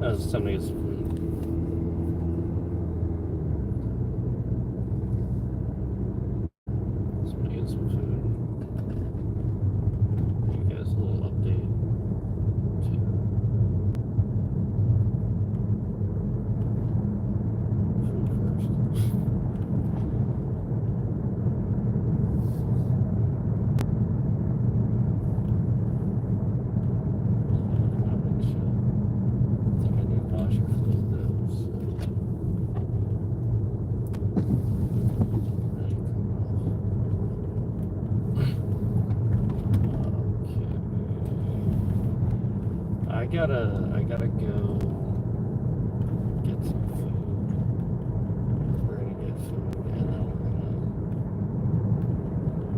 It's time to get some food. It's time to get some food. Give you guys a little update. Food first. I think I need to wash your clothes. I gotta go get some food. We're gonna get food and then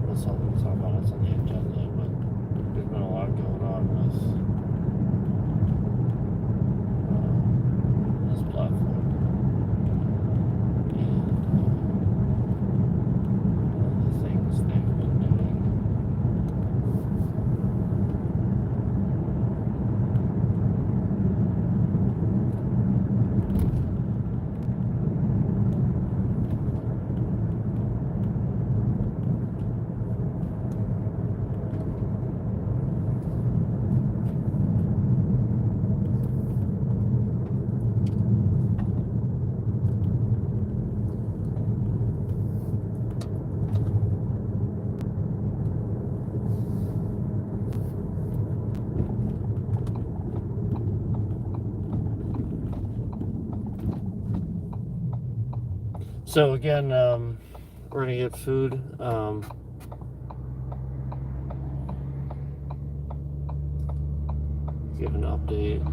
that's all we're talking about what's on the agenda, but there's been a lot going on with this platform. And the things they've been doing. So again, we're gonna get food. Give an update.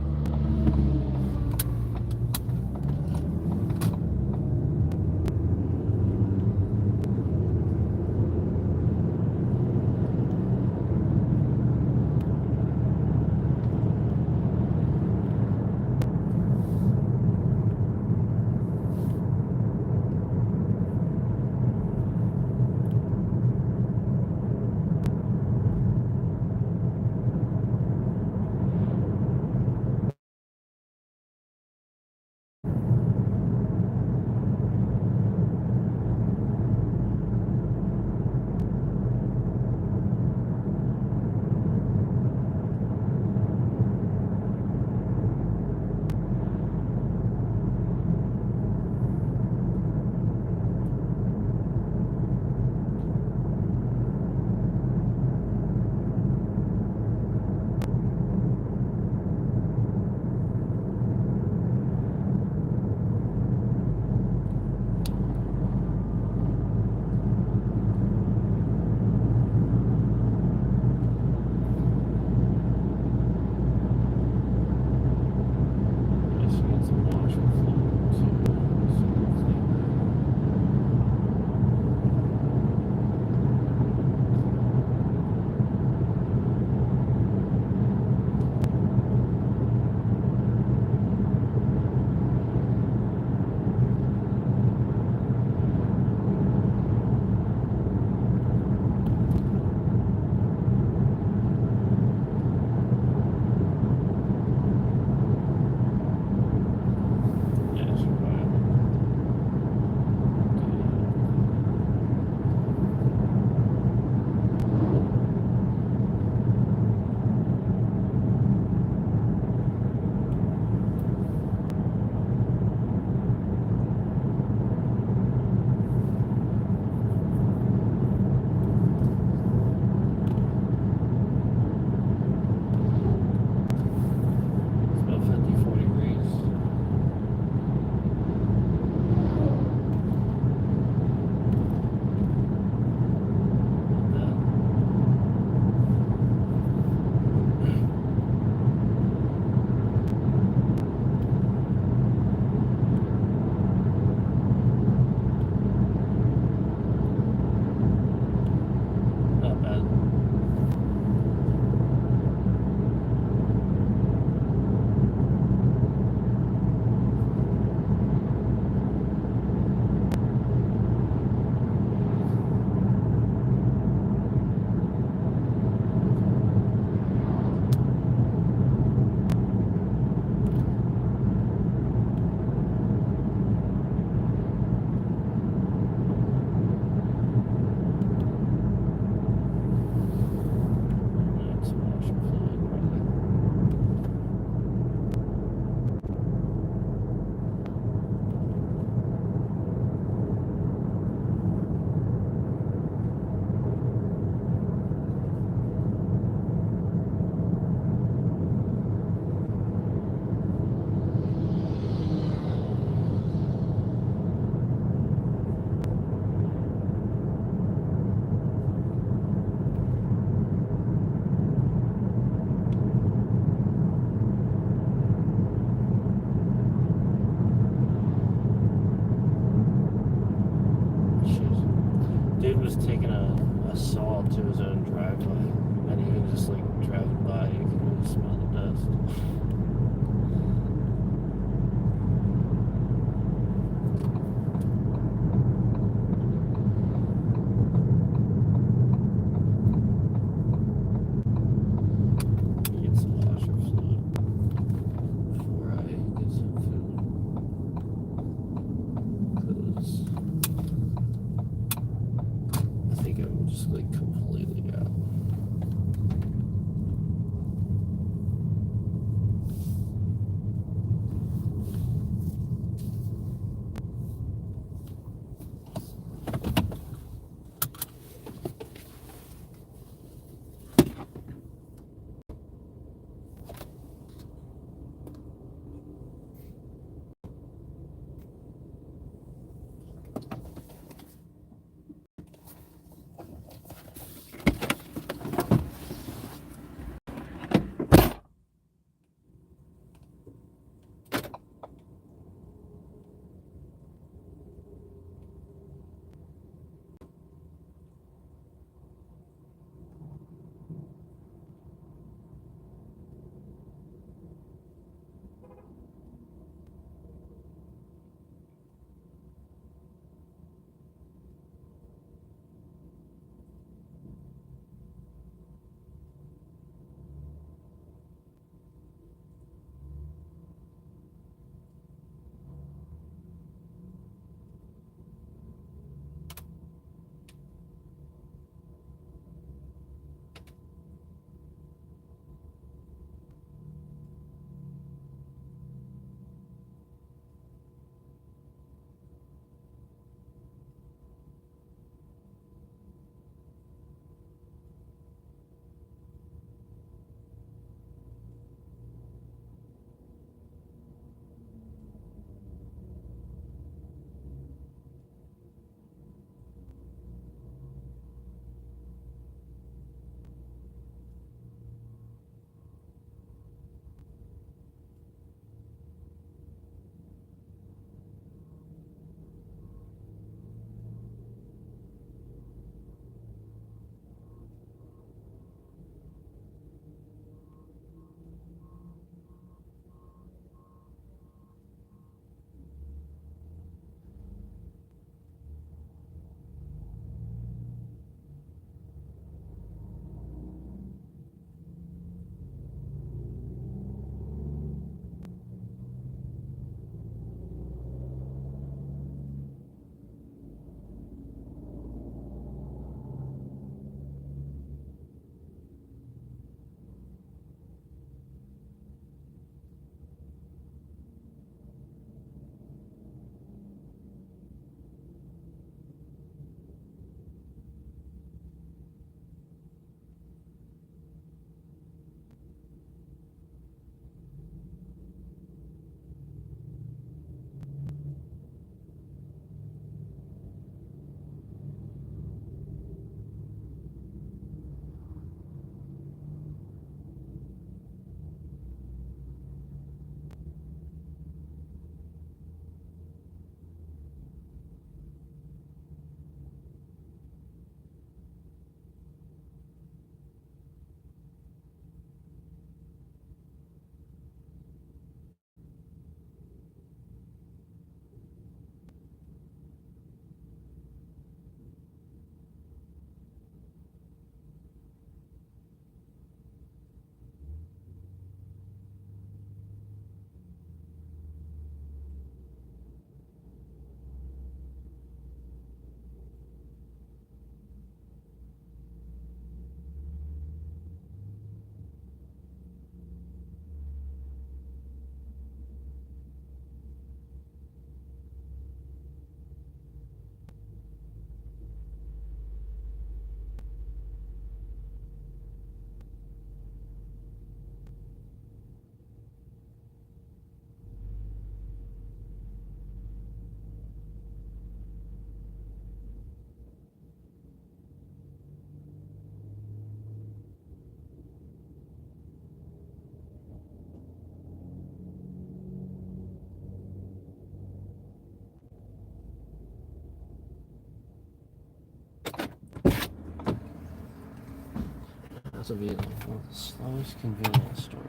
be one of the slowest convenience stores.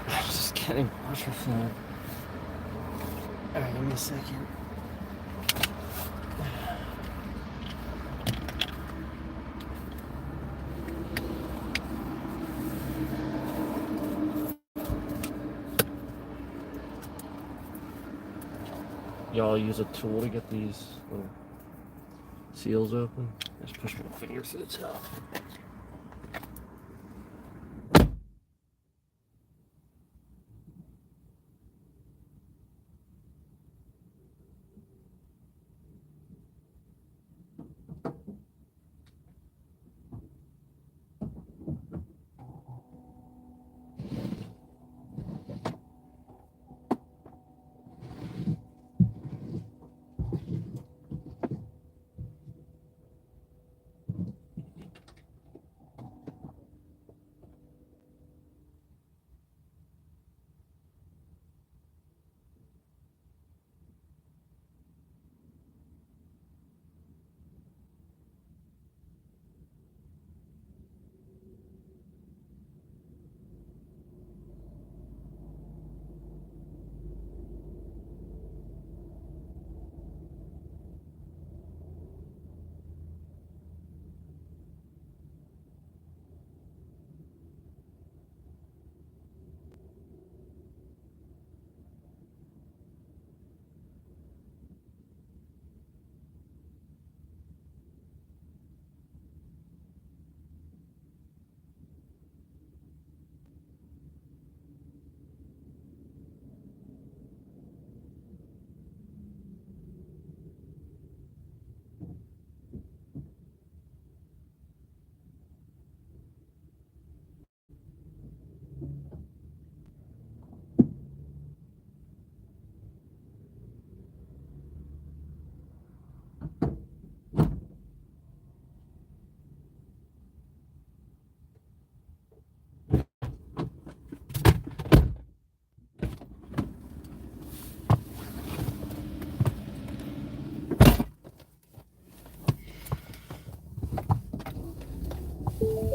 I'm just getting water flow. Alright, give me a second. Y'all use a tool to get these little seals open? Just push my finger through the top.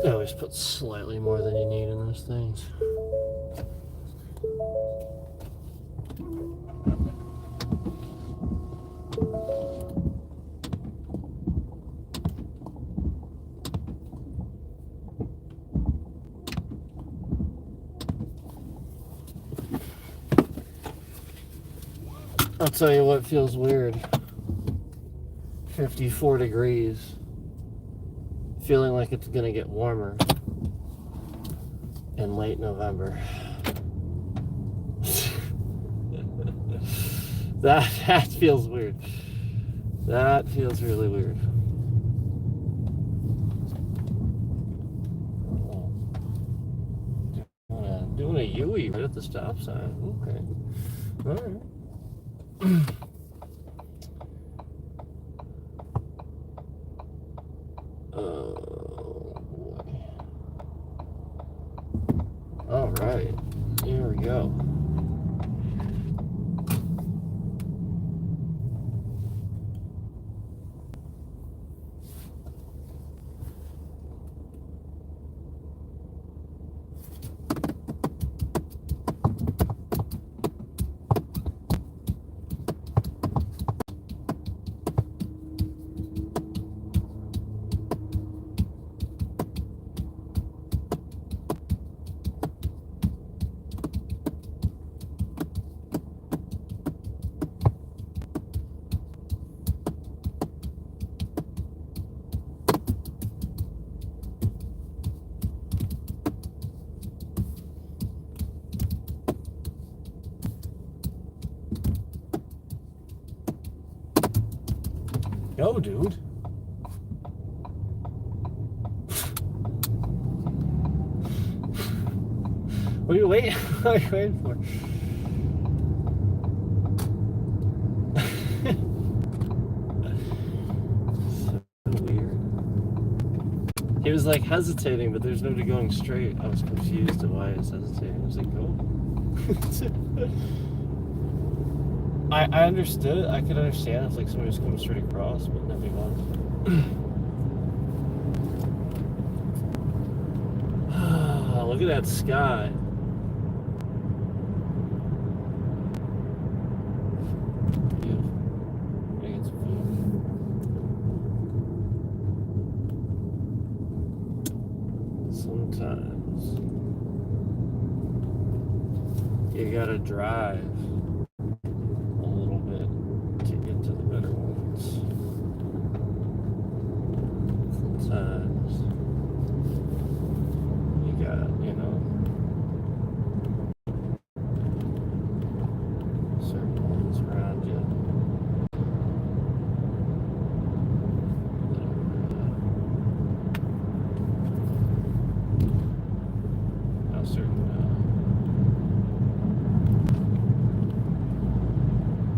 I always put slightly more than you need in those things. I'll tell you what feels weird. 54 degrees. Feeling like it's gonna get warmer in late November. that feels weird. That feels really weird. Doing a U-E right at the stop sign. Okay. All right. Oh boy. All right. Here we go. Go, dude. What are you waiting? What are you waiting for? So weird. He was like hesitating, but there's nobody going straight. I was confused to why he was hesitating. I was like, go. I understood. I could understand if like somebody was coming straight across, but nobody was. Look at that sky. Beautiful. I get some food. Sometimes you gotta drive a little bit to get to the better ones. Sometimes you got, certain ones around you that are certain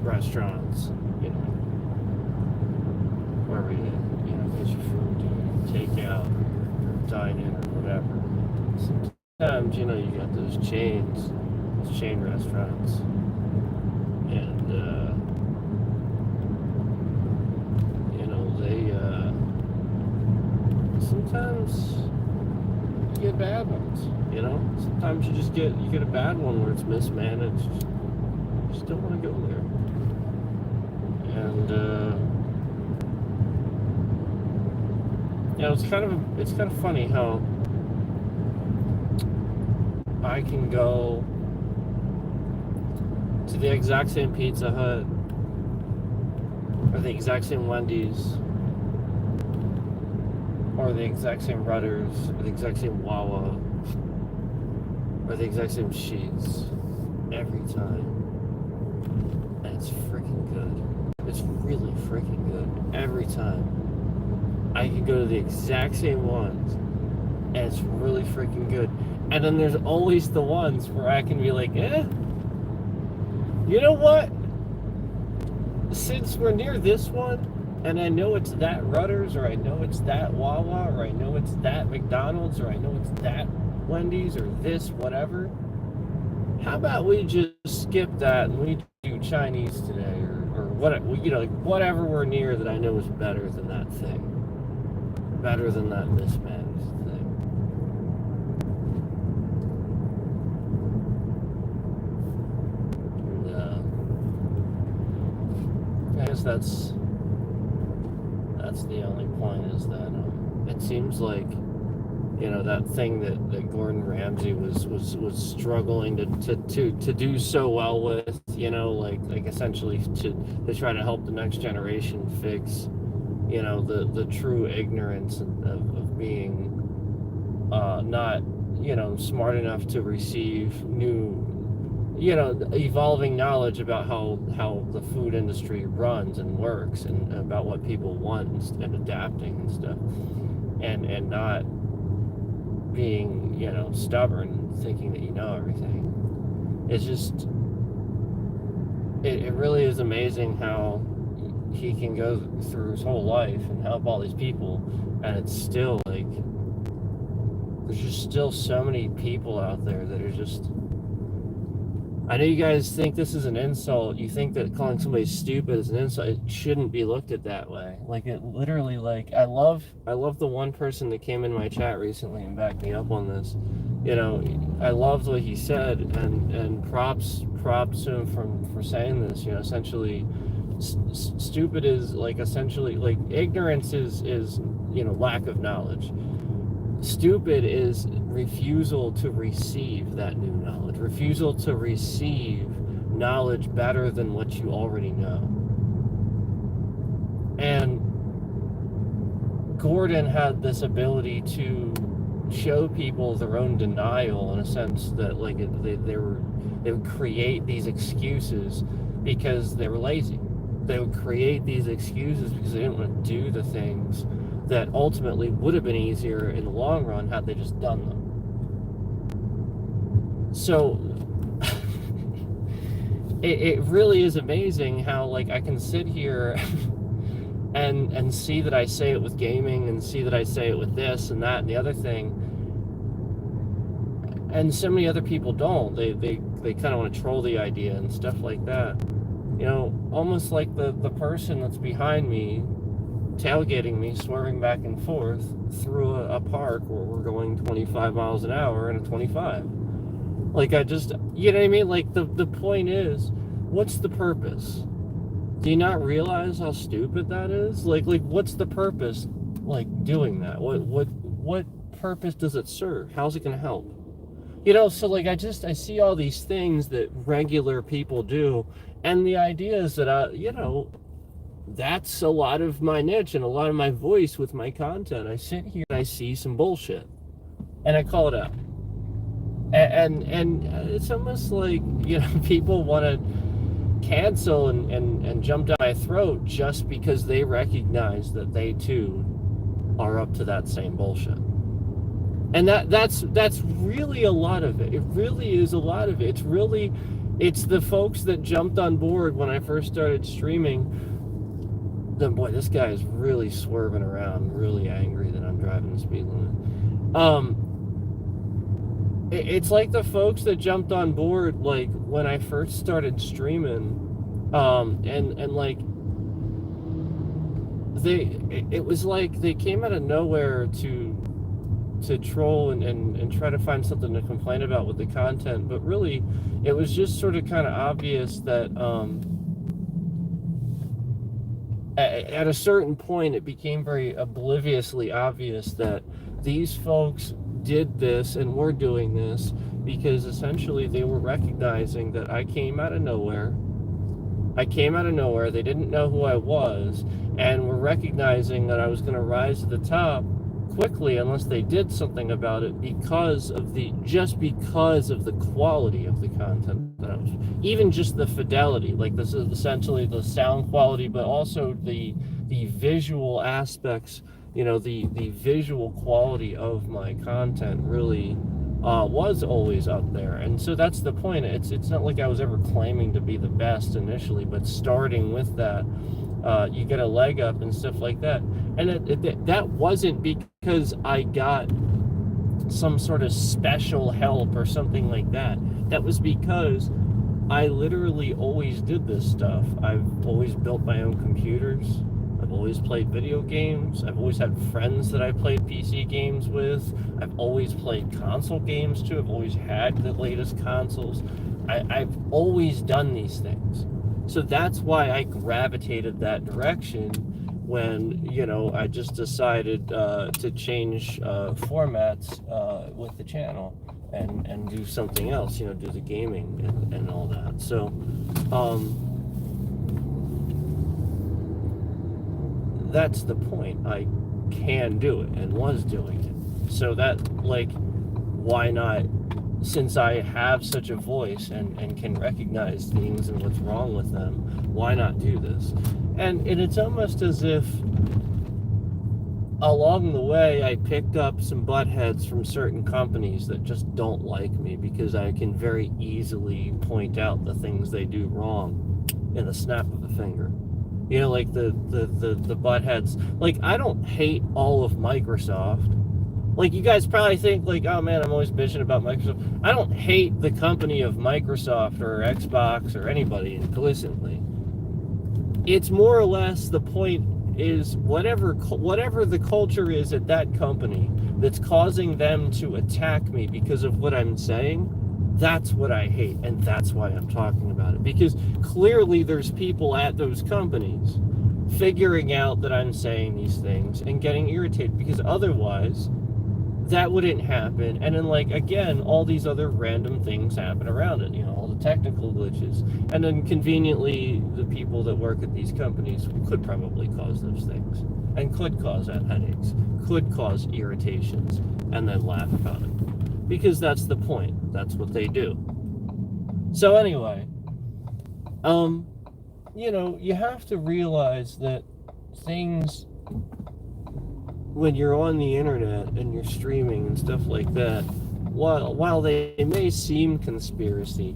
restaurants, wherever you get your food, take out or dine in or whatever. Sometimes, you got those chain restaurants, and they sometimes you get bad ones. Sometimes you get a bad one where it's mismanaged. You just don't want to go there. And it's kind of funny how I can go to the exact same Pizza Hut or the exact same Wendy's or the exact same Rudders or the exact same Wawa or the exact same Sheetz every time, and it's freaking good. It's really freaking good every time. I can go to the exact same ones, and it's really freaking good. And then there's always the ones where I can be like, you know what? Since we're near this one, and I know it's that Rudders, or I know it's that Wawa, or I know it's that McDonald's, or I know it's that Wendy's, or this, whatever, how about we just skip that and we do Chinese today, or what, whatever we're near that I know is better than that thing, better than that mismanaged thing. And, I guess that's the only point, is that it seems like that thing that Gordon Ramsay was struggling to do so well with, like essentially to try to help the next generation fix the true ignorance of being not smart enough to receive new evolving knowledge about how the food industry runs and works, and about what people want, and adapting and stuff, and not being stubborn, thinking that you know everything. It's just it really is amazing how he can go through his whole life and help all these people, and it's still like there's just still so many people out there that are just, I know you guys think this is an insult. You think that calling somebody stupid is an insult. It shouldn't be looked at that way. Like, it literally, like, I love the one person that came in my chat recently and backed me up on this. I loved what he said, and props to him for saying this. Essentially, stupid is like, essentially, like, ignorance is lack of knowledge. Stupid is refusal to receive that new knowledge, refusal to receive knowledge better than what you already know. And Gordon had this ability to show people their own denial, in a sense that, like, they would create these excuses because they were lazy. They would create these excuses because they didn't want to do the things that ultimately would have been easier in the long run had they just done them. So it really is amazing how, like, I can sit here and see that I say it with gaming, and see that I say it with this and that and the other thing, and so many other people don't. They kind of want to troll the idea and stuff like that. You know, almost like the person that's behind me, tailgating me, swerving back and forth through a park where we're going 25 miles an hour in a 25. Like, I just, you know what I mean? Like, the point is, what's the purpose? Do you not realize how stupid that is? Like, what's the purpose, like, doing that? What purpose does it serve? How's it going to help? You know, so, like, I see all these things that regular people do, and the idea is that, you know, that's a lot of my niche and a lot of my voice with my content. I sit here and I see some bullshit, and I call it out. And it's almost like, you know, people want to cancel and jump down my throat just because they recognize that they too are up to that same bullshit. And that's really a lot of it. It really is a lot of it. It's the folks that jumped on board when I first started streaming. Then, boy, this guy is really swerving around, really angry that I'm driving the speed limit. It's like the folks that jumped on board, like, when I first started streaming, and like, it was like they came out of nowhere to troll and try to find something to complain about with the content, but really, it was just sort of kind of obvious that, at a certain point, it became very obliviously obvious that these folks did this and were doing this because essentially they were recognizing that I came out of nowhere. They didn't know who I was, and were recognizing that I was going to rise to the top quickly unless they did something about it because of the quality of the content that I was, even just the fidelity, like this is essentially the sound quality, but also the visual aspects, you know, the visual quality of my content really was always up there. And so that's the point. It's not like I was ever claiming to be the best initially, but starting with that, you get a leg up and stuff like that. And that wasn't because I got some sort of special help or something like that. That was because I literally always did this stuff. I've always built my own computers. I've always played video games. I've always had friends that I played PC games with. I've always played console games too. I've always had the latest consoles. I've always done these things. So that's why I gravitated that direction when, you know, I just decided to change formats with the channel and do something else, you know, do the gaming and all that. So, that's the point. I can do it and was doing it. So that, like, why not, since I have such a voice and can recognize things and what's wrong with them, why not do this? And it's almost as if along the way I picked up some butt heads from certain companies that just don't like me because I can very easily point out the things they do wrong in the snap of a finger. You know, like the butt heads. Like, I don't hate all of Microsoft. Like, you guys probably think, like, oh man, I'm always bitching about Microsoft. I don't hate the company of Microsoft or Xbox or anybody implicitly. It's more or less, the point is whatever the culture is at that company that's causing them to attack me because of what I'm saying, that's what I hate, and that's why I'm talking about it. Because clearly there's people at those companies figuring out that I'm saying these things and getting irritated, because otherwise that wouldn't happen. And then, like, again, all these other random things happen around it, you know, all the technical glitches. And then conveniently, the people that work at these companies could probably cause those things, and could cause headaches, could cause irritations, and then laugh about it. Because that's the point. That's what they do. So anyway, you know, you have to realize that things, when you're on the internet and you're streaming and stuff like that, while they may seem conspiracy,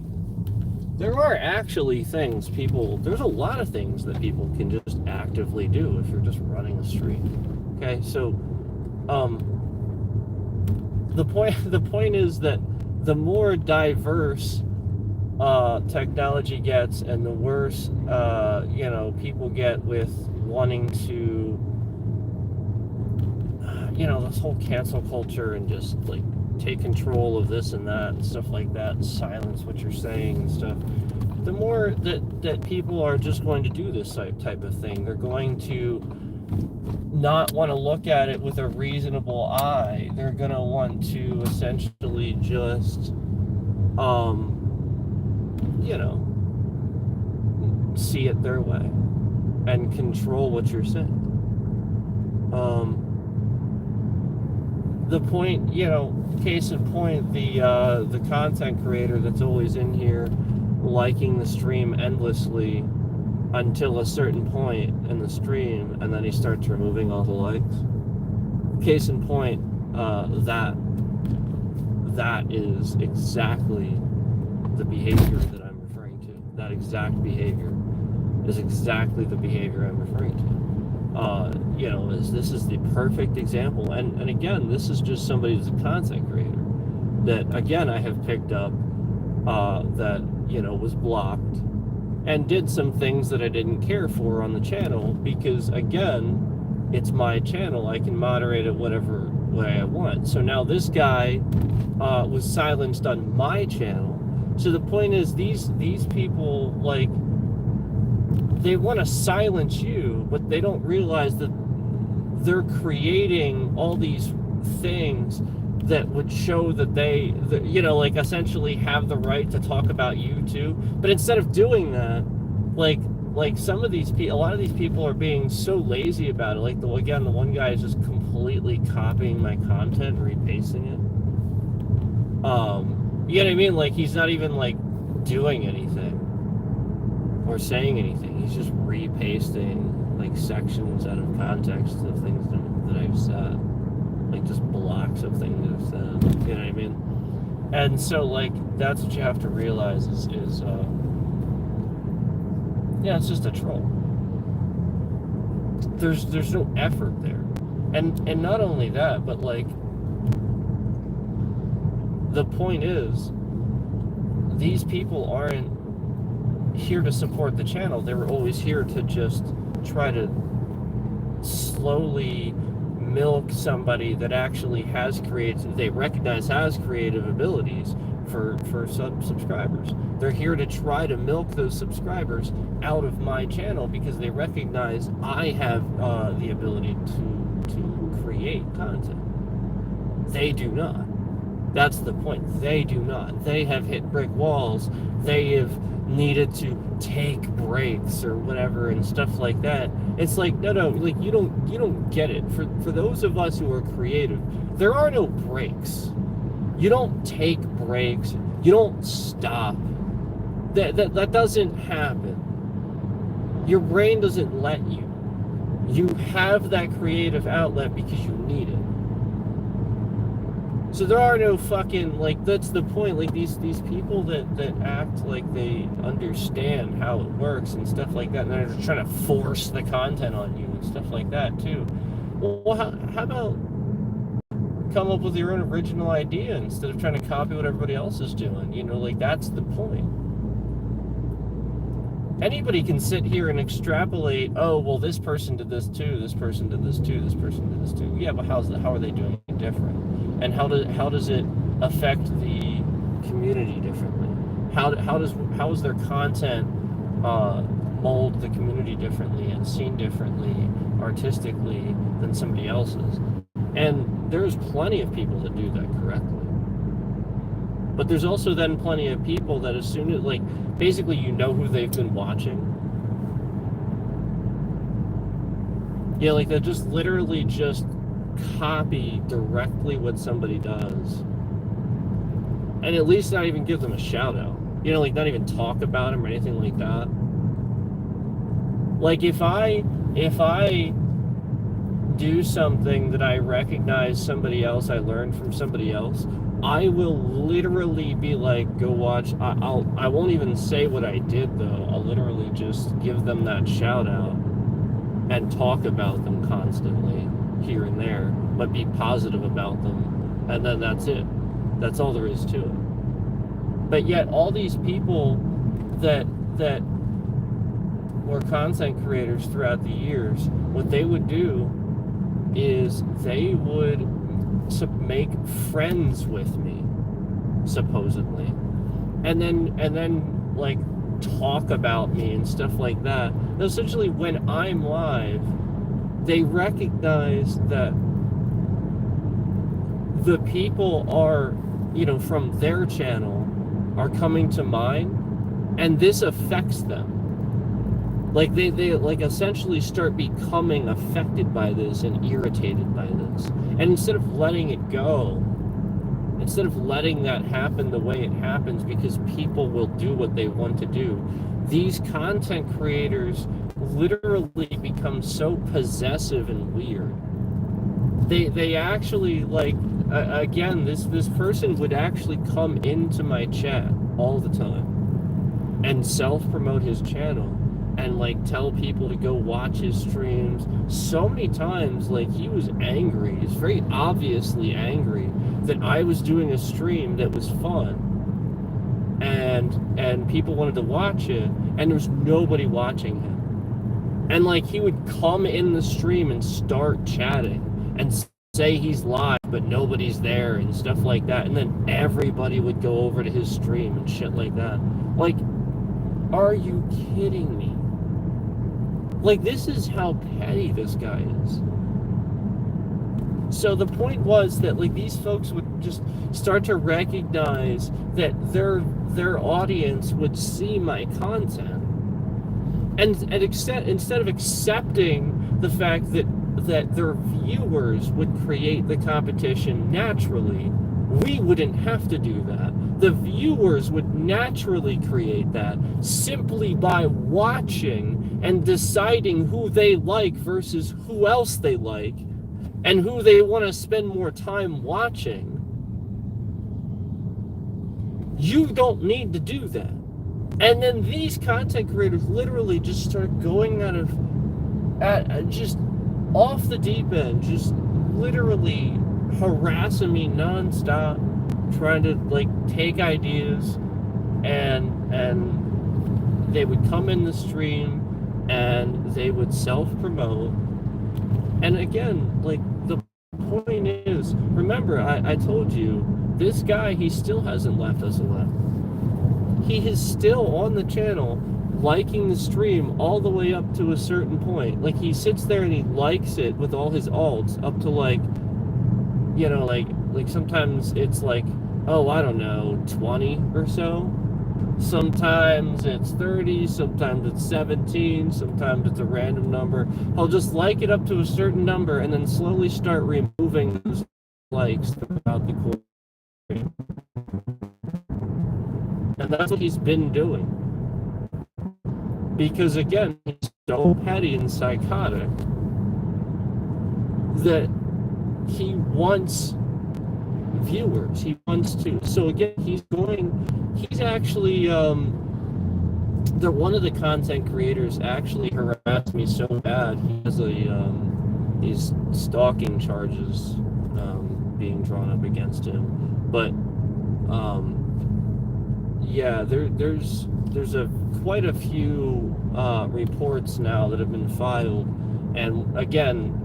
there are actually things there's a lot of things that people can just actively do if you're just running a stream. Okay, so the point is that the more diverse technology gets, and the worse people get with wanting to, this whole cancel culture and just like take control of this and that and stuff like that, and silence what you're saying and stuff. The more that people are just going to do this type of thing, they're going to not want to look at it with a reasonable eye. They're going to want to essentially just see it their way and control what you're saying. The point, case in point, the content creator that's always in here liking the stream endlessly until a certain point in the stream, and then he starts removing all the likes. Case in point, that is exactly the behavior that I'm referring to. That exact behavior is exactly the behavior I'm referring to. This is the perfect example, and again, this is just somebody who's a content creator that, again, I have picked up that was blocked and did some things that I didn't care for on the channel, because again, it's my channel. I can moderate it whatever way I want. So now this guy was silenced on my channel. So the point is, these people, like, they want to silence you, but they don't realize that they're creating all these things that would show that they, essentially have the right to talk about you too. But instead of doing that, like some of these people, a lot of these people are being so lazy about it. Like the one guy is just completely copying my content and repasting it. You know what I mean? Like, he's not even like doing anything or saying anything. He's just repasting like sections out of context of things that I've said, like just blocks of things I've said. You know what I mean? And so, like, that's what you have to realize is it's just a troll. There's no effort there, and not only that, but like, the point is, these people aren't here to support the channel. They were always here to just try to slowly milk somebody that actually they recognize has creative abilities for subscribers. They're here to try to milk those subscribers out of my channel because they recognize I have the ability to create content. They do not. That's the point. They do not. They have hit brick walls. They have needed to take breaks or whatever and stuff like that. It's like, no, like, you don't get it. For those of us who are creative, there are no breaks. You don't take breaks. You don't stop. That doesn't happen. Your brain doesn't let you. You have that creative outlet because you need it. So there are no fucking, like, that's the point. Like, these people that act like they understand how it works and stuff like that, and they're trying to force the content on you and stuff like that too. Well, how about come up with your own original idea instead of trying to copy what everybody else is doing? Like, that's the point. Anybody can sit here and extrapolate, oh, well, this person did this too, this person did this too, this person did this too. Yeah, but how are they doing it different? And how does it affect the community differently? How is their content mold the community differently and seen differently artistically than somebody else's? And there's plenty of people that do that correctly. But there's also then plenty of people that, as soon as, like, basically who they've been watching. Yeah, like, they just literally just copy directly what somebody does. And at least not even give them a shout out. Like, not even talk about them or anything like that. Like, if I do something that I recognize somebody else, I learned from somebody else, I will literally be like, go watch. I won't even say what I did, though. I'll literally just give them that shout out and talk about them constantly here and there, but be positive about them, and then that's it. That's all there is to it. But yet all these people that were content creators throughout the years, what they would do is they would make friends with me, supposedly, and then like talk about me and stuff like that. And essentially, when I'm live, they recognize that the people are, from their channel are coming to mine, and this affects them. Like they like essentially start becoming affected by this and irritated by this. And instead of letting it go, instead of letting that happen the way it happens, because people will do what they want to do, these content creators literally become so possessive and weird. They actually, like, again, this person would actually come into my chat all the time and self-promote his channel and like tell people to go watch his streams. So many times, like, he was angry. He's very obviously angry that I was doing a stream that was fun and people wanted to watch it, and there was nobody watching him. And like, he would come in the stream and start chatting and say he's live, but nobody's there and stuff like that. And then everybody would go over to his stream and shit like that. Like, are you kidding me? Like, this is how petty this guy is. So the point was that, like, these folks would just start to recognize that their audience would see my content, and instead of accepting the fact that their viewers would create the competition naturally, we wouldn't have to do that. The viewers would naturally create that simply by watching and deciding who they like versus who else they like and who they want to spend more time watching. You don't need to do that. And then these content creators literally just start going just off the deep end, just literally harassing me nonstop, trying to like take ideas, and they would come in the stream and they would self-promote. And again, like, the point is, remember, I told you, this guy, he still hasn't left us alone. He is still on the channel, liking the stream all the way up to a certain point. Like, he sits there and he likes it with all his alts up to, like, like sometimes it's like, oh, I don't know, 20 or so. Sometimes it's 30, sometimes it's 17, sometimes it's a random number. I'll just like it up to a certain number and then slowly start removing those likes throughout the course. And that's what he's been doing. Because again, he's so petty and psychotic that he wants viewers. He wants to. So again, he's actually, one of the content creators actually harassed me so bad. He has these stalking charges being drawn up against him. But yeah, there's quite a few reports now that have been filed, and again,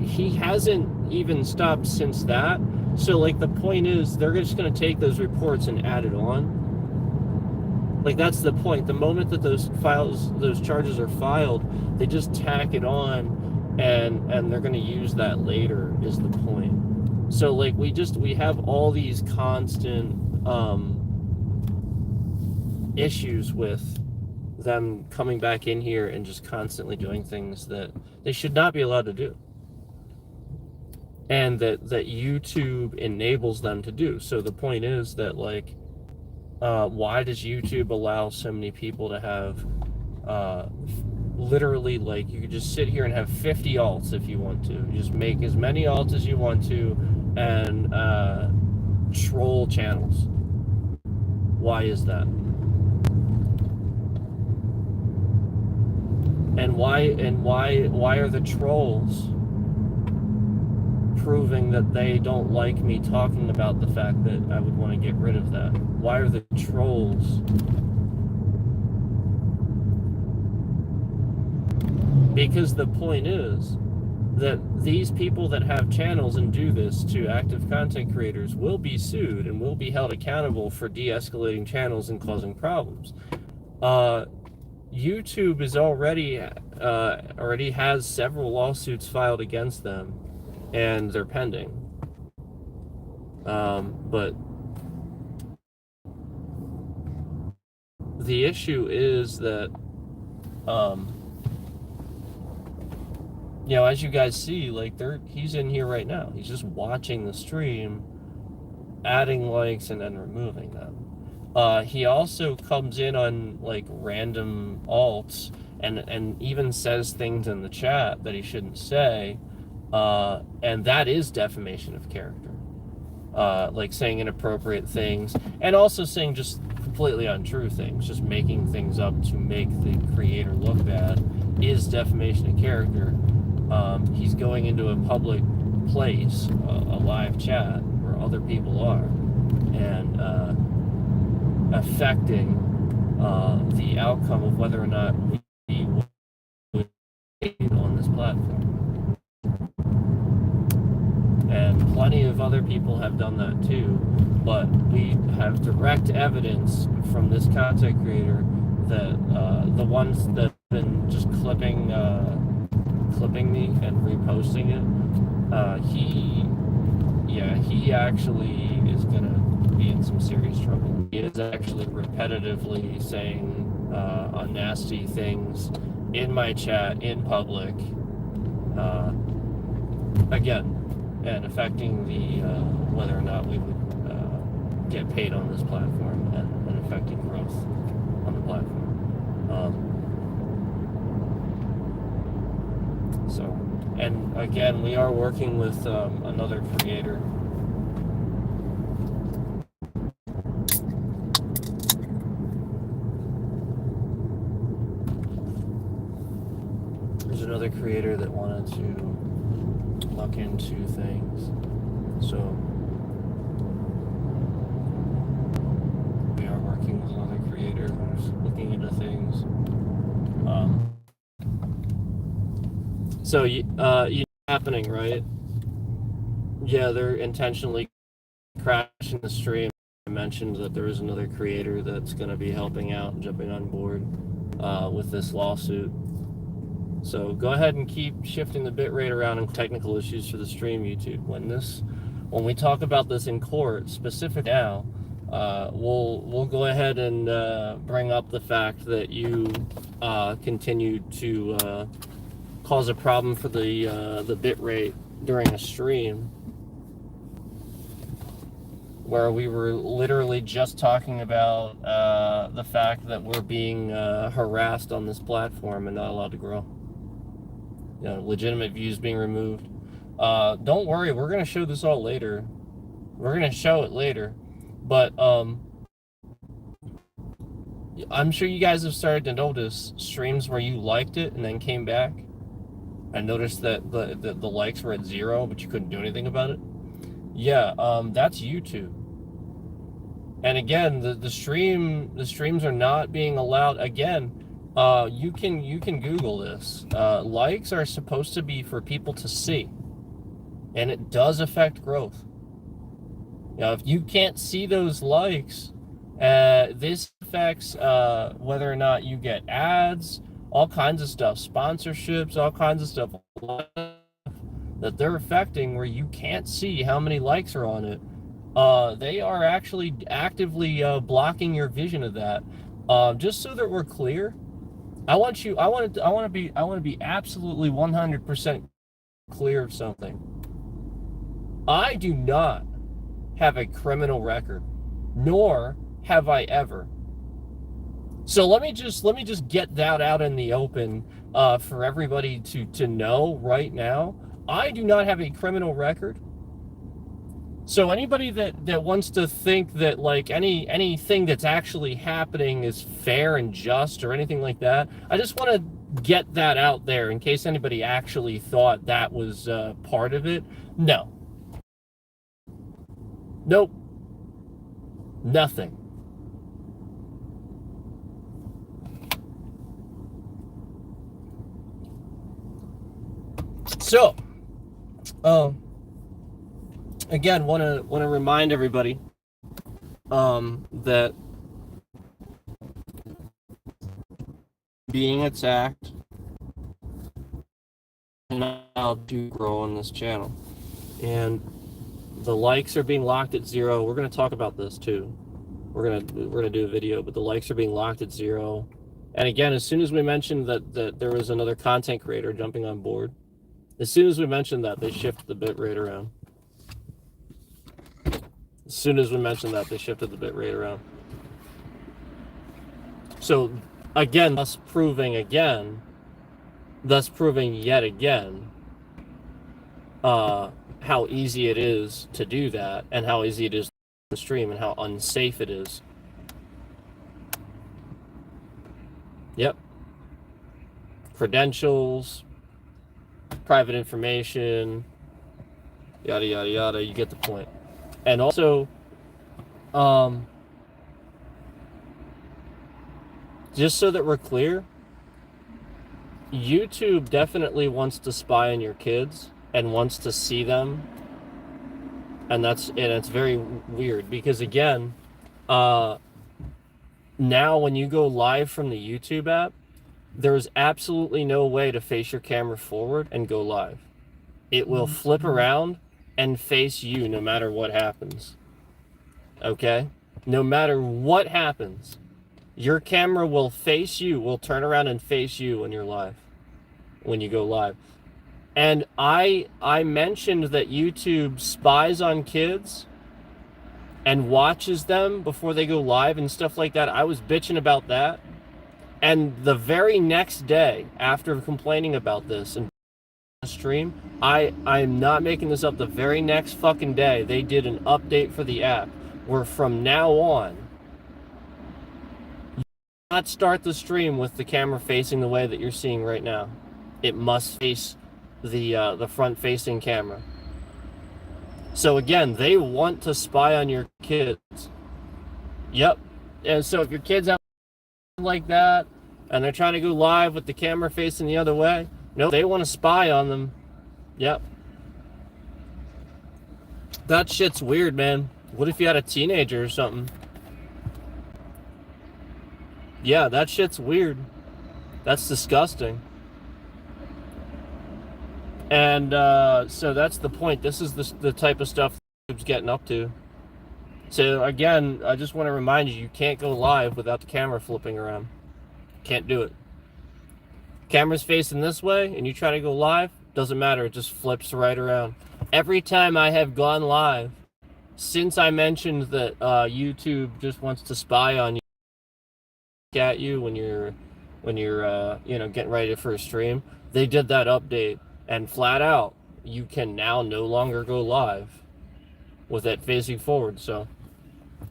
he hasn't even stopped since that. So like, the point is, they're just going to take those reports and add it on. Like, that's the point. The moment that those charges are filed, they just tack it on, and they're going to use that later, is the point. So like, we have all these constant issues with them coming back in here and just constantly doing things that they should not be allowed to do, and that YouTube enables them to do. So the point is that, like, why does YouTube allow so many people to have literally, like, you could just sit here and have 50 alts if you want to. You just make as many alts as you want to and troll channels. Why is that? And why are the trolls proving that they don't like me talking about the fact that I would want to get rid of that? Why are the trolls? Because the point is that these people that have channels and do this to active content creators will be sued and will be held accountable for de-escalating channels and causing problems. YouTube is already has several lawsuits filed against them, and they're pending. But the issue is that, you know, as you guys see, like, he's in here right now. He's just watching the stream, adding likes, and then removing them. He also comes in on, like, random alts and even says things in the chat that he shouldn't say, and that is defamation of character. Like saying inappropriate things, and also saying just completely untrue things, just making things up to make the creator look bad, is defamation of character. He's going into a public place, a live chat where other people are, and affecting the outcome of whether or not we would be on this platform. And plenty of other people have done that too, but we have direct evidence from this content creator that the ones that have been just clipping me and reposting it, he actually is gonna be in some serious trouble. He is actually repetitively saying nasty things in my chat in public, again, and affecting the whether or not we would get paid on this platform, and affecting growth on the platform. So, and again, we are working with another creator. There's another creator that wanted to look into things, so we are working with another creator who's looking into things. So you know happening, right? Yeah, they're intentionally crashing the stream. I mentioned that there is another creator that's going to be helping out and jumping on board with this lawsuit. So go ahead and keep shifting the bitrate around and technical issues for the stream, YouTube. When we talk about this in court, specific now, we'll go ahead and bring up the fact that you continue to cause a problem for the bitrate during a stream, where we were literally just talking about the fact that we're being harassed on this platform and not allowed to grow. You know, legitimate views being removed. Don't worry, we're going to show this all later. We're going to show it later. But I'm sure you guys have started to notice streams where you liked it and then came back and noticed that the likes were at 0, but you couldn't do anything about it. Yeah, that's YouTube. And again, the streams are not being allowed. Again, you can Google this. Likes are supposed to be for people to see, and it does affect growth. Now, if you can't see those likes, this affects whether or not you get ads, all kinds of stuff, sponsorships, all kinds of stuff that they're affecting, where you can't see how many likes are on it. They are actually actively blocking your vision of that. Just so that we're clear, I want to be absolutely 100% clear of something. I do not have a criminal record, nor have I ever. So let me just get that out in the open for everybody to know right now. I do not have a criminal record. So anybody that wants to think that like anything that's actually happening is fair and just or anything like that, I just want to get that out there in case anybody actually thought that was part of it. No, Nope. Nothing. So, again, want to remind everybody that being attacked now to grow on this channel, and the likes are being locked at 0. We're going to talk about this too. We're gonna do a video, but the likes are being locked at 0. And again, as soon as we mentioned that there was another content creator jumping on board, as soon as we mentioned that, they shifted the bitrate around. As soon as we mentioned that, they shifted the bitrate around. So again, thus proving yet again how easy it is to do that, and how easy it is to stream, and how unsafe it is. Yep. Credentials, private information, yada yada yada, you get the point. And also, just so that we're clear, YouTube definitely wants to spy on your kids and wants to see them, and it's very weird because again, now when you go live from the YouTube app, there's absolutely no way to face your camera forward and go live. It will flip around and face you no matter what happens. Okay? No matter what happens, your camera will face you, will turn around and face you when you're live, when you go live. And I mentioned that YouTube spies on kids and watches them before they go live and stuff like that. I was bitching about that. And the very next day, after complaining about this and stream, I'm not making this up, the very next fucking day, they did an update for the app where from now on, you cannot start the stream with the camera facing the way that you're seeing right now. It must face the front-facing camera. So again, they want to spy on your kids. Yep. And so if your kids have like that and they're trying to go live with the camera facing the other way, no, they want to spy on them. Yep. That shit's weird, man. What if you had a teenager or something? Yeah, that shit's weird. That's disgusting. And so that's the point. This is the type of stuff YouTube's getting up to. So again, I just want to remind you, you can't go live without the camera flipping around. Can't do it. Camera's facing this way and you try to go live, doesn't matter, it just flips right around. Every time I have gone live, since I mentioned that YouTube just wants to spy on you, at you when you're getting ready for a stream, they did that update, and flat out, you can now no longer go live with it facing forward. So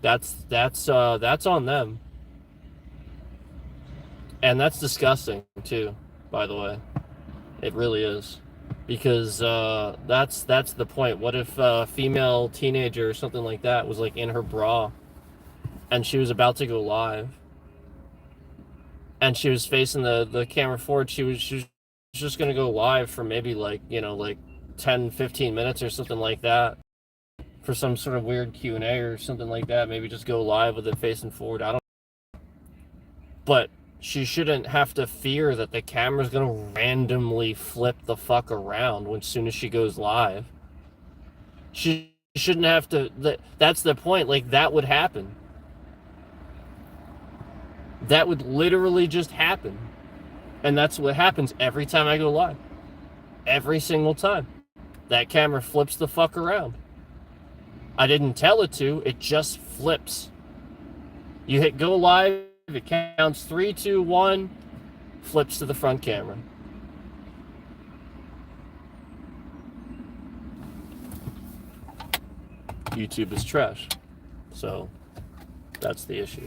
that's on them, and that's disgusting too, by the way. It really is, because that's the point. What if a female teenager or something like that was like in her bra and she was about to go live and she was facing the camera forward? She was just gonna go live for maybe like 10-15 minutes or something like that, for some sort of weird Q&A or something like that. Maybe just go live with it facing forward. I don't know. But she shouldn't have to fear that the camera's gonna randomly flip the fuck around as soon as she goes live. She shouldn't have to. That's the point. Like, that would happen. That would literally just happen. And that's what happens every time I go live. Every single time. That camera flips the fuck around. I didn't tell it to, it just flips. You hit go live, it counts 3, 2, 1, flips to the front camera. YouTube is trash. So that's the issue.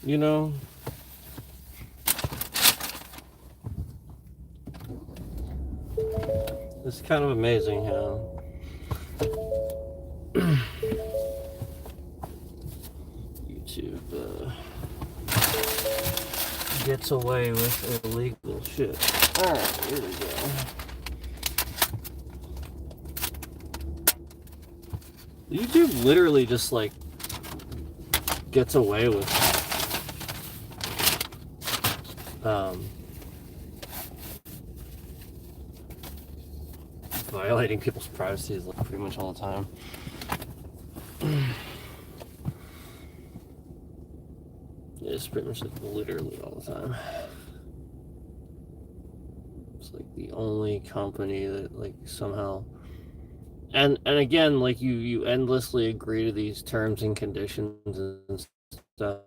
you know? It's kind of amazing how YouTube gets away with illegal shit. Alright, here we go. YouTube literally just like gets away with violating people's privacy like pretty much all the time. It's pretty much like literally all the time. It's like the only company that like somehow and again, like you endlessly agree to these terms and conditions and stuff.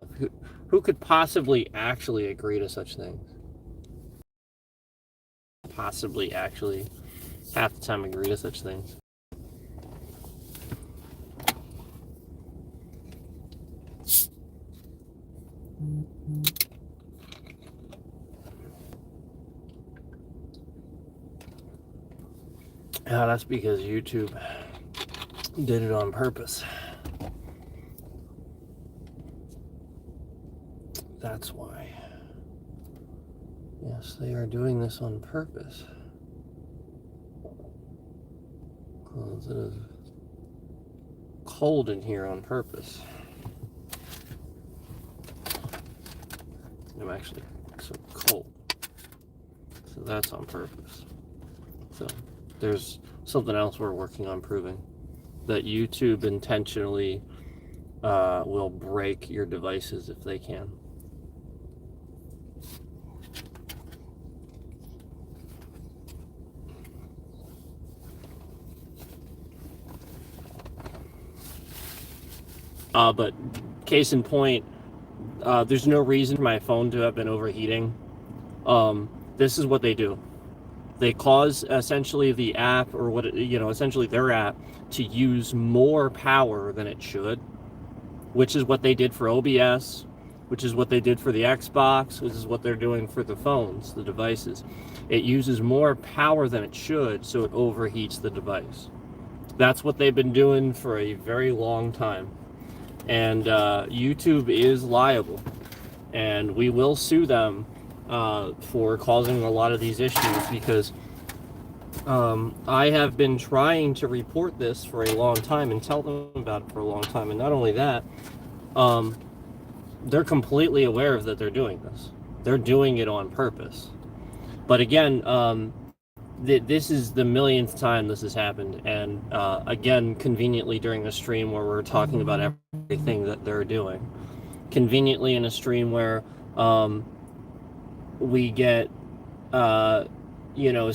Who could possibly actually agree to such things? Possibly actually half the time agree to such things. Yeah, that's because YouTube did it on purpose. That's why. Yes, they are doing this on purpose. Because it is cold in here on purpose. I'm actually so cold. So that's on purpose. So there's something else we're working on proving. That YouTube intentionally will break your devices if they can. But case in point, there's no reason for my phone to have been overheating. This is what they do. They cause essentially the app or essentially their app to use more power than it should, which is what they did for OBS, which is what they did for the Xbox, which is what they're doing for the phones, the devices. It uses more power than it should, so it overheats the device. That's what they've been doing for a very long time. And YouTube is liable, and we will sue them for causing a lot of these issues, because I have been trying to report this for a long time and tell them about it for a long time. And not only that, they're completely aware of that they're doing this. They're doing it on purpose. But again, this is the millionth time this has happened, and again, conveniently during a stream where we're talking about everything that they're doing. Conveniently in a stream where we get, as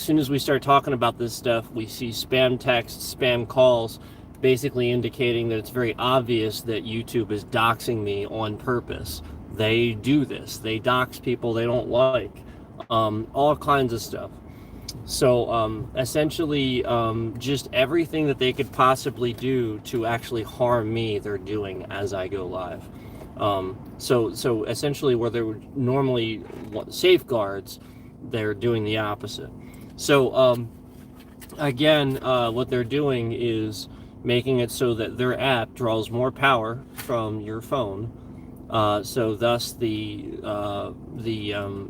soon as we start talking about this stuff, we see spam texts, spam calls, basically indicating that it's very obvious that YouTube is doxing me on purpose. They do this. They dox people they don't like. All kinds of stuff. So essentially, just everything that they could possibly do to actually harm me, they're doing as I go live. So essentially, where there would normally want safeguards, they're doing the opposite. So again, what they're doing is making it so that their app draws more power from your phone. So thus the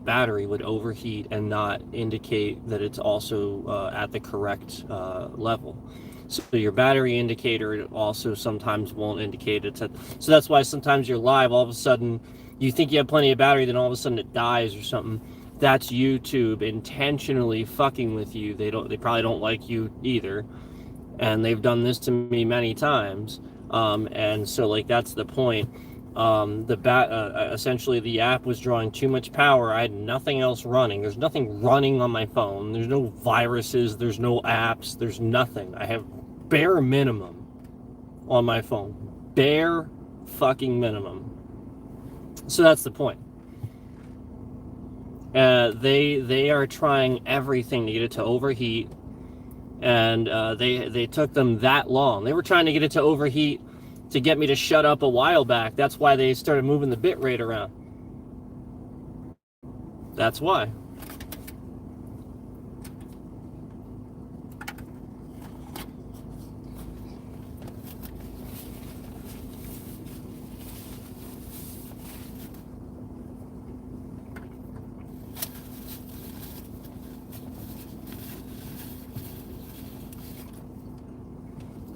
battery would overheat and not indicate that it's also at the correct level. So your battery indicator also sometimes won't indicate it's at. So that's why sometimes you're live, all of a sudden you think you have plenty of battery, then all of a sudden it dies or something. That's YouTube intentionally fucking with you. They probably don't like you either, and they've done this to me many times. And so like that's the point. Essentially the app was drawing too much power. I had nothing else running. There's nothing running on my phone. There's no viruses. There's no apps. There's nothing. I have bare minimum on my phone. Bare fucking minimum. So that's the point. They are trying everything to get it to overheat, and they took them that long. They were trying to get me to shut up a while back. That's why they started moving the bit rate around. That's why.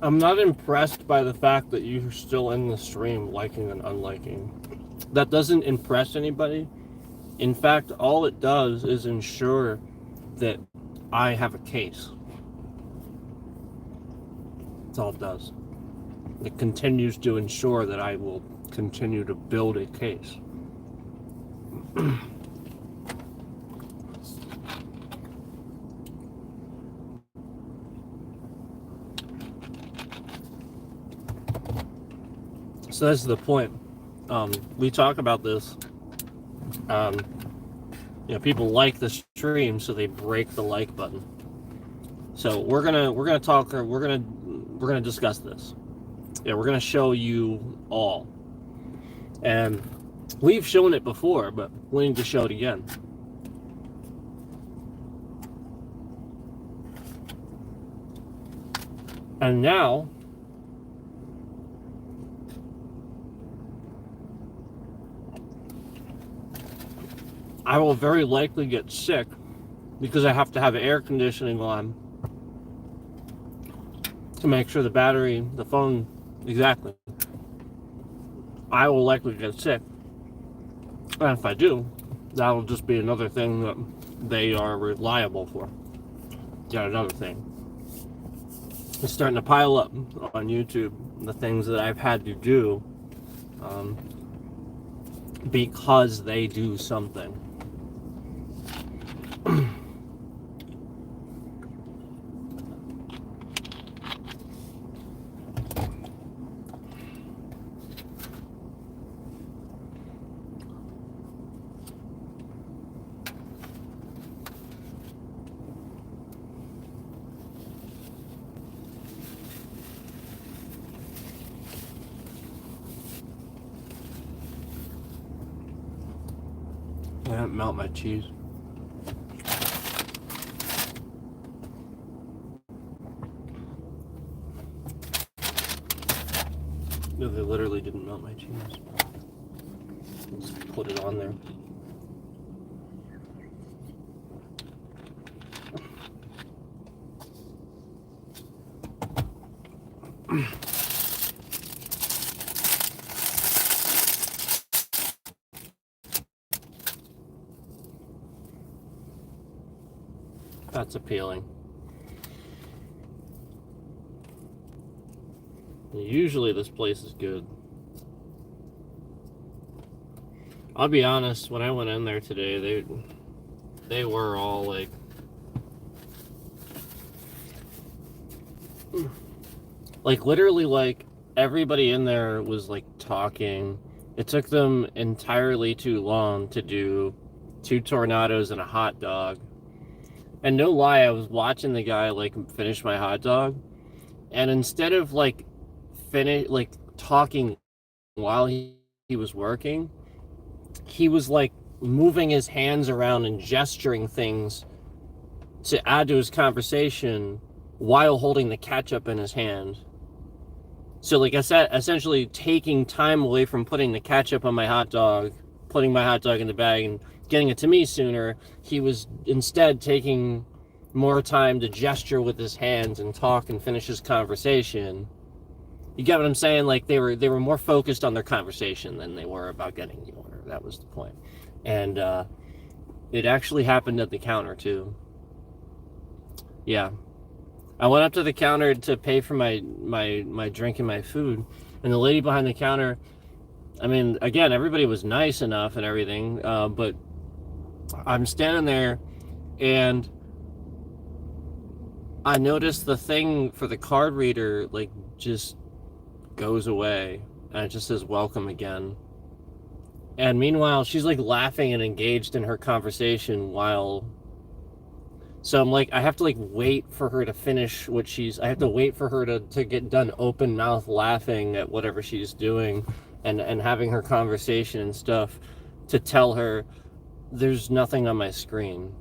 I'm not impressed by the fact that you're still in the stream liking and unliking. That doesn't impress anybody. In fact, all it does is ensure that I have a case. That's all it does. It continues to ensure that I will continue to build a case. So that's the point. We talk about this. People like the stream, so they break the like button. So we're gonna discuss this. Yeah, we're gonna show you all, and we've shown it before, but we need to show it again. And now, I will very likely get sick because I have to have air conditioning on to make sure the battery, the phone, exactly. I will likely get sick. And if I do, that'll just be another thing that they are reliable for. Yet another thing. It's starting to pile up on YouTube, the things that I've had to do because they do something. I didn't melt my cheese. No, they literally didn't melt my cheese. Let's put it on there. That's appealing. Usually this place is good. I'll be honest, when I went in there today, they were all like literally like everybody in there was like talking. It took them entirely too long to do 2 tornadoes and a hot dog. And no lie, I was watching the guy like finish my hot dog, and instead of like talking while he was working, he was like moving his hands around and gesturing things to add to his conversation while holding the ketchup in his hand. So like I said, essentially taking time away from putting the ketchup on my hot dog, putting my hot dog in the bag and getting it to me sooner. He was instead taking more time to gesture with his hands and talk and finish his conversation. You get what I'm saying? Like they were more focused on their conversation than they were about getting the order. That was the point. And it actually happened at the counter too. Yeah. I went up to the counter to pay for my drink and my food, and the lady behind the counter, I mean, again, everybody was nice enough and everything, but I'm standing there and I noticed the thing for the card reader like just goes away and it just says welcome again. And meanwhile, she's like laughing and engaged in her conversation while, so I'm like, I have to like wait for her to finish what I have to wait for her to get done open mouth laughing at whatever she's doing and having her conversation and stuff to tell her, there's nothing on my screen.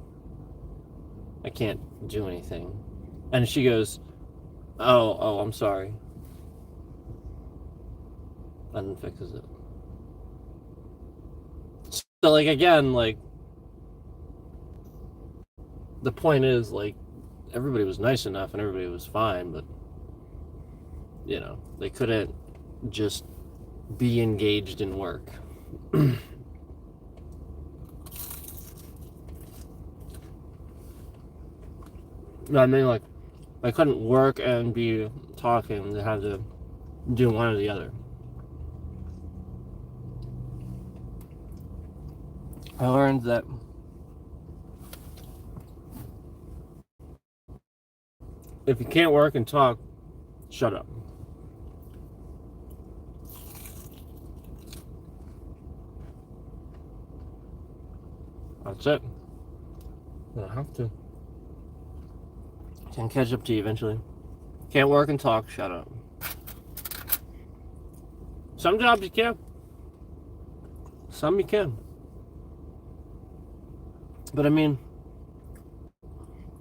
I can't do anything. And she goes, oh, I'm sorry. And fixes it. So, like, again, like, the point is, like, everybody was nice enough and everybody was fine, but, you know, they couldn't just be engaged in work. I mean, like, I couldn't work and be talking. They had to do one or the other. I learned that if you can't work and talk, shut up. That's it. I don't have to. Can catch up to you eventually. Can't work and talk, shut up. Some jobs you can. Some you can. But I mean,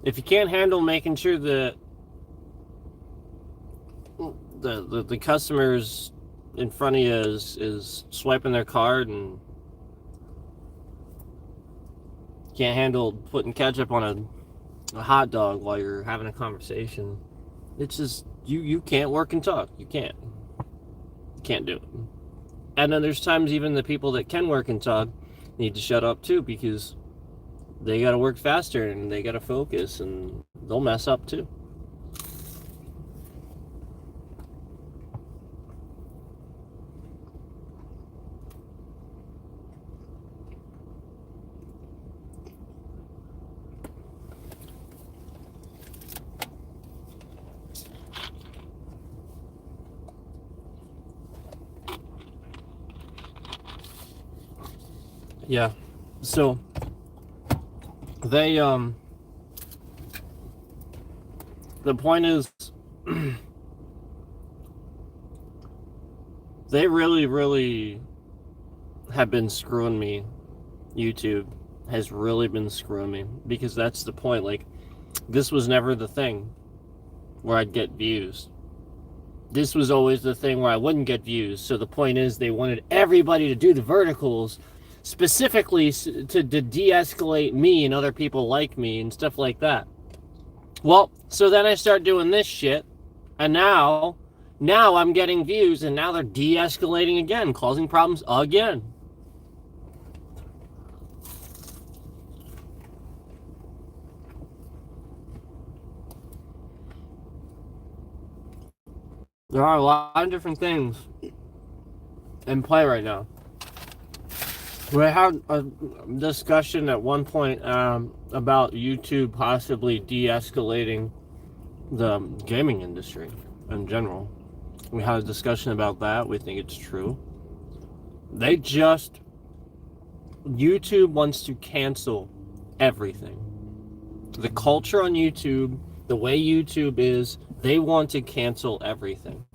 if you can't handle making sure that the customers in front of you is swiping their card, and can't handle putting ketchup on a hot dog while you're having a conversation, it's just you can't work and talk. You can't do it. And then there's times even the people that can work and talk need to shut up too, because they got to work faster and they got to focus, and they'll mess up too. Yeah. So they the point is they really have been screwing me. YouTube has really been screwing me, because that's the point. Like, this was never the thing where I'd get views. This was always the thing where I wouldn't get views. So the point is, they wanted everybody to do the verticals specifically to de-escalate me and other people like me and stuff like that. Well, so then I start doing this shit, and now I'm getting views, and now they're de-escalating again, causing problems again. There are a lot of different things in play right now. We had a discussion at one point about YouTube possibly de-escalating the gaming industry in general. We had a discussion about that. We think it's true. YouTube wants to cancel everything. The culture on YouTube, the way YouTube is, they want to cancel everything.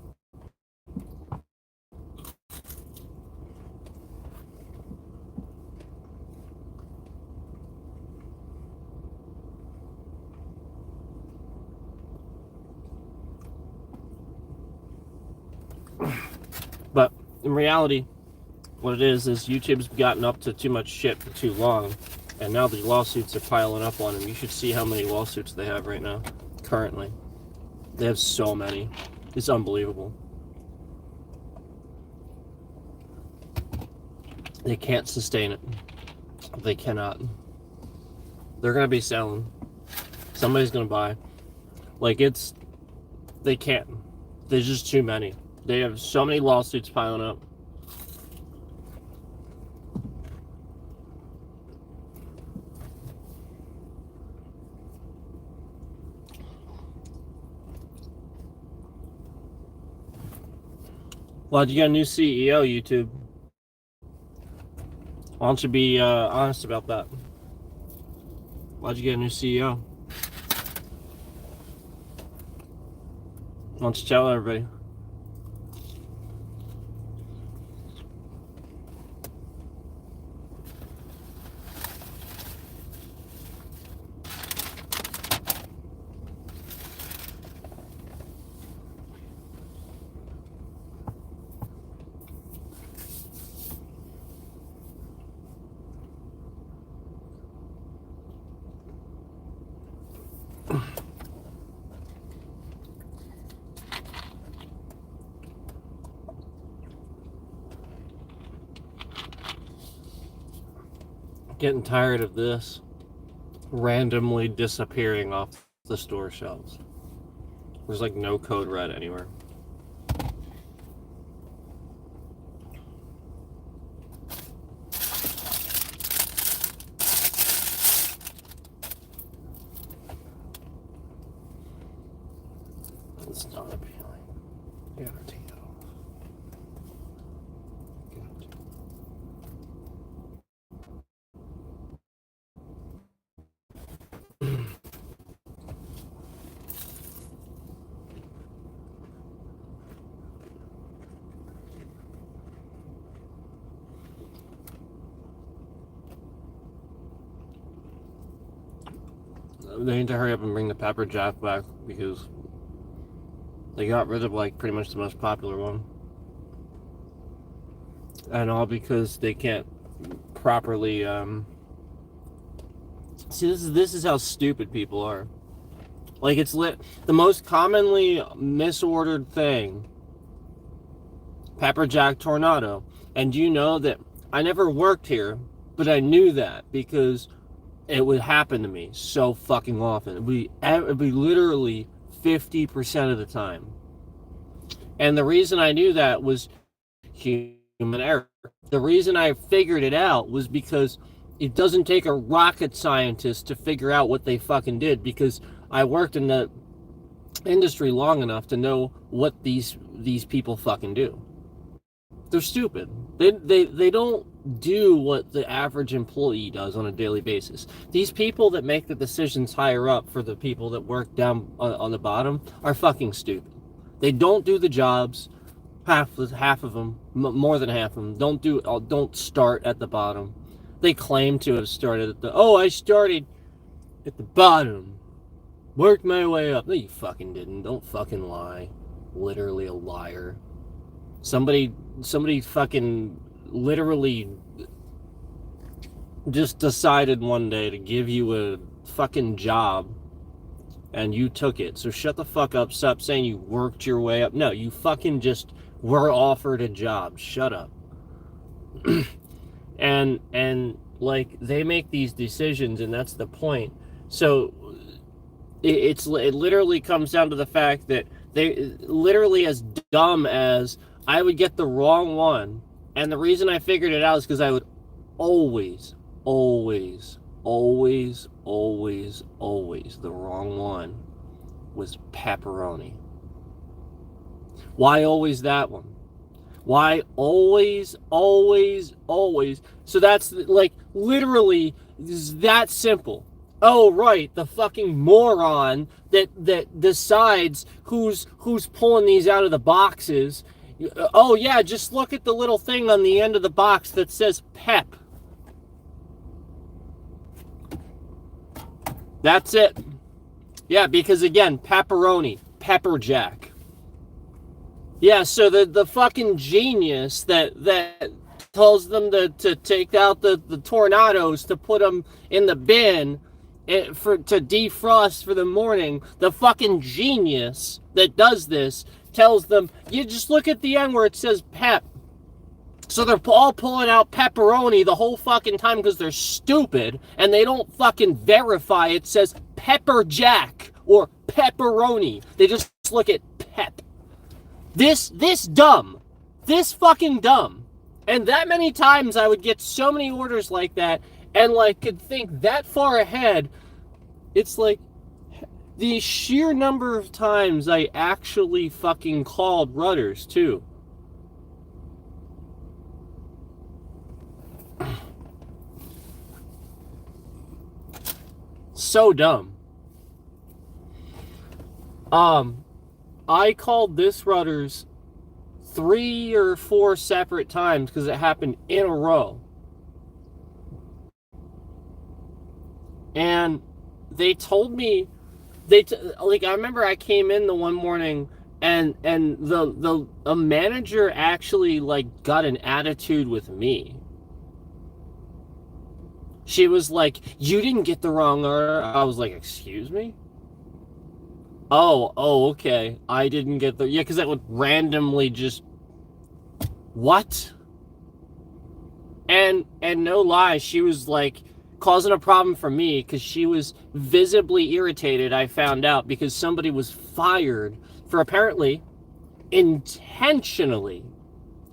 But in reality, what it is YouTube's gotten up to too much shit for too long, and now the lawsuits are piling up on them. You should see how many lawsuits they have right now, currently. They have so many. It's unbelievable. They can't sustain it. They cannot. They're gonna be selling. Somebody's gonna buy. Like, they can't. There's just too many. They have so many lawsuits piling up. Well, you got a new CEO, YouTube. Why don't you be honest about that? Why'd you get a new CEO? Why don't you tell everybody? Getting tired of this randomly disappearing off the store shelves. There's like no code red anywhere. It's not appealing. You gotta take it off. They need to hurry up and bring the Pepper Jack back because they got rid of like pretty much the most popular one. And all because they can't properly see, this is how stupid people are. Like, it's the most commonly misordered thing, Pepper Jack Tornado. And you know that I never worked here, but I knew that because it would happen to me so fucking often. It'd be literally 50% of the time. And the reason I knew that was human error. The reason I figured it out was because it doesn't take a rocket scientist to figure out what they fucking did, because I worked in the industry long enough to know what these people fucking do. They're stupid. They don't do what the average employee does on a daily basis. These people that make the decisions higher up for the people that work down on the bottom are fucking stupid. They don't do the jobs. Half of them, more than half of them, don't start at the bottom. They claim to have started at I started at the bottom, worked my way up. No, you fucking didn't. Don't fucking lie. Literally a liar. Somebody fucking literally just decided one day to give you a fucking job and you took it. So shut the fuck up. Stop saying you worked your way up. No, you fucking just were offered a job. Shut up. and like, they make these decisions, and that's the point. So it literally comes down to the fact that they literally, as dumb as I would get the wrong one, and the reason I figured it out is because I would always the wrong one was pepperoni. Why always that one? Why always? So that's like literally that simple. Oh, right, the fucking moron that decides who's pulling these out of the boxes. Oh yeah, just look at the little thing on the end of the box that says pep. That's it. Yeah, because again, pepperoni, Pepper Jack. Yeah, so the fucking genius that tells them to take out the tornadoes, to put them in the bin to defrost for the morning, the fucking genius that does this tells them, you just look at the end where it says pep. So they're all pulling out pepperoni the whole fucking time because they're stupid, and they don't fucking verify it says Pepper Jack or pepperoni. They just look at pep. This dumb. This fucking dumb. And that many times I would get so many orders like that, and like could think that far ahead. It's like the sheer number of times I actually fucking called Rudders too. So dumb. I called this Rudders 3 or 4 separate times because it happened in a row. And they told me, like, I remember I came in the one morning and a manager actually like got an attitude with me. She was like, "You didn't get the wrong order." I was like, "Excuse me?" Oh, okay. I didn't get the, yeah, because that would randomly just, what? And no lie, she was like causing a problem for me because she was visibly irritated. I found out because somebody was fired for apparently intentionally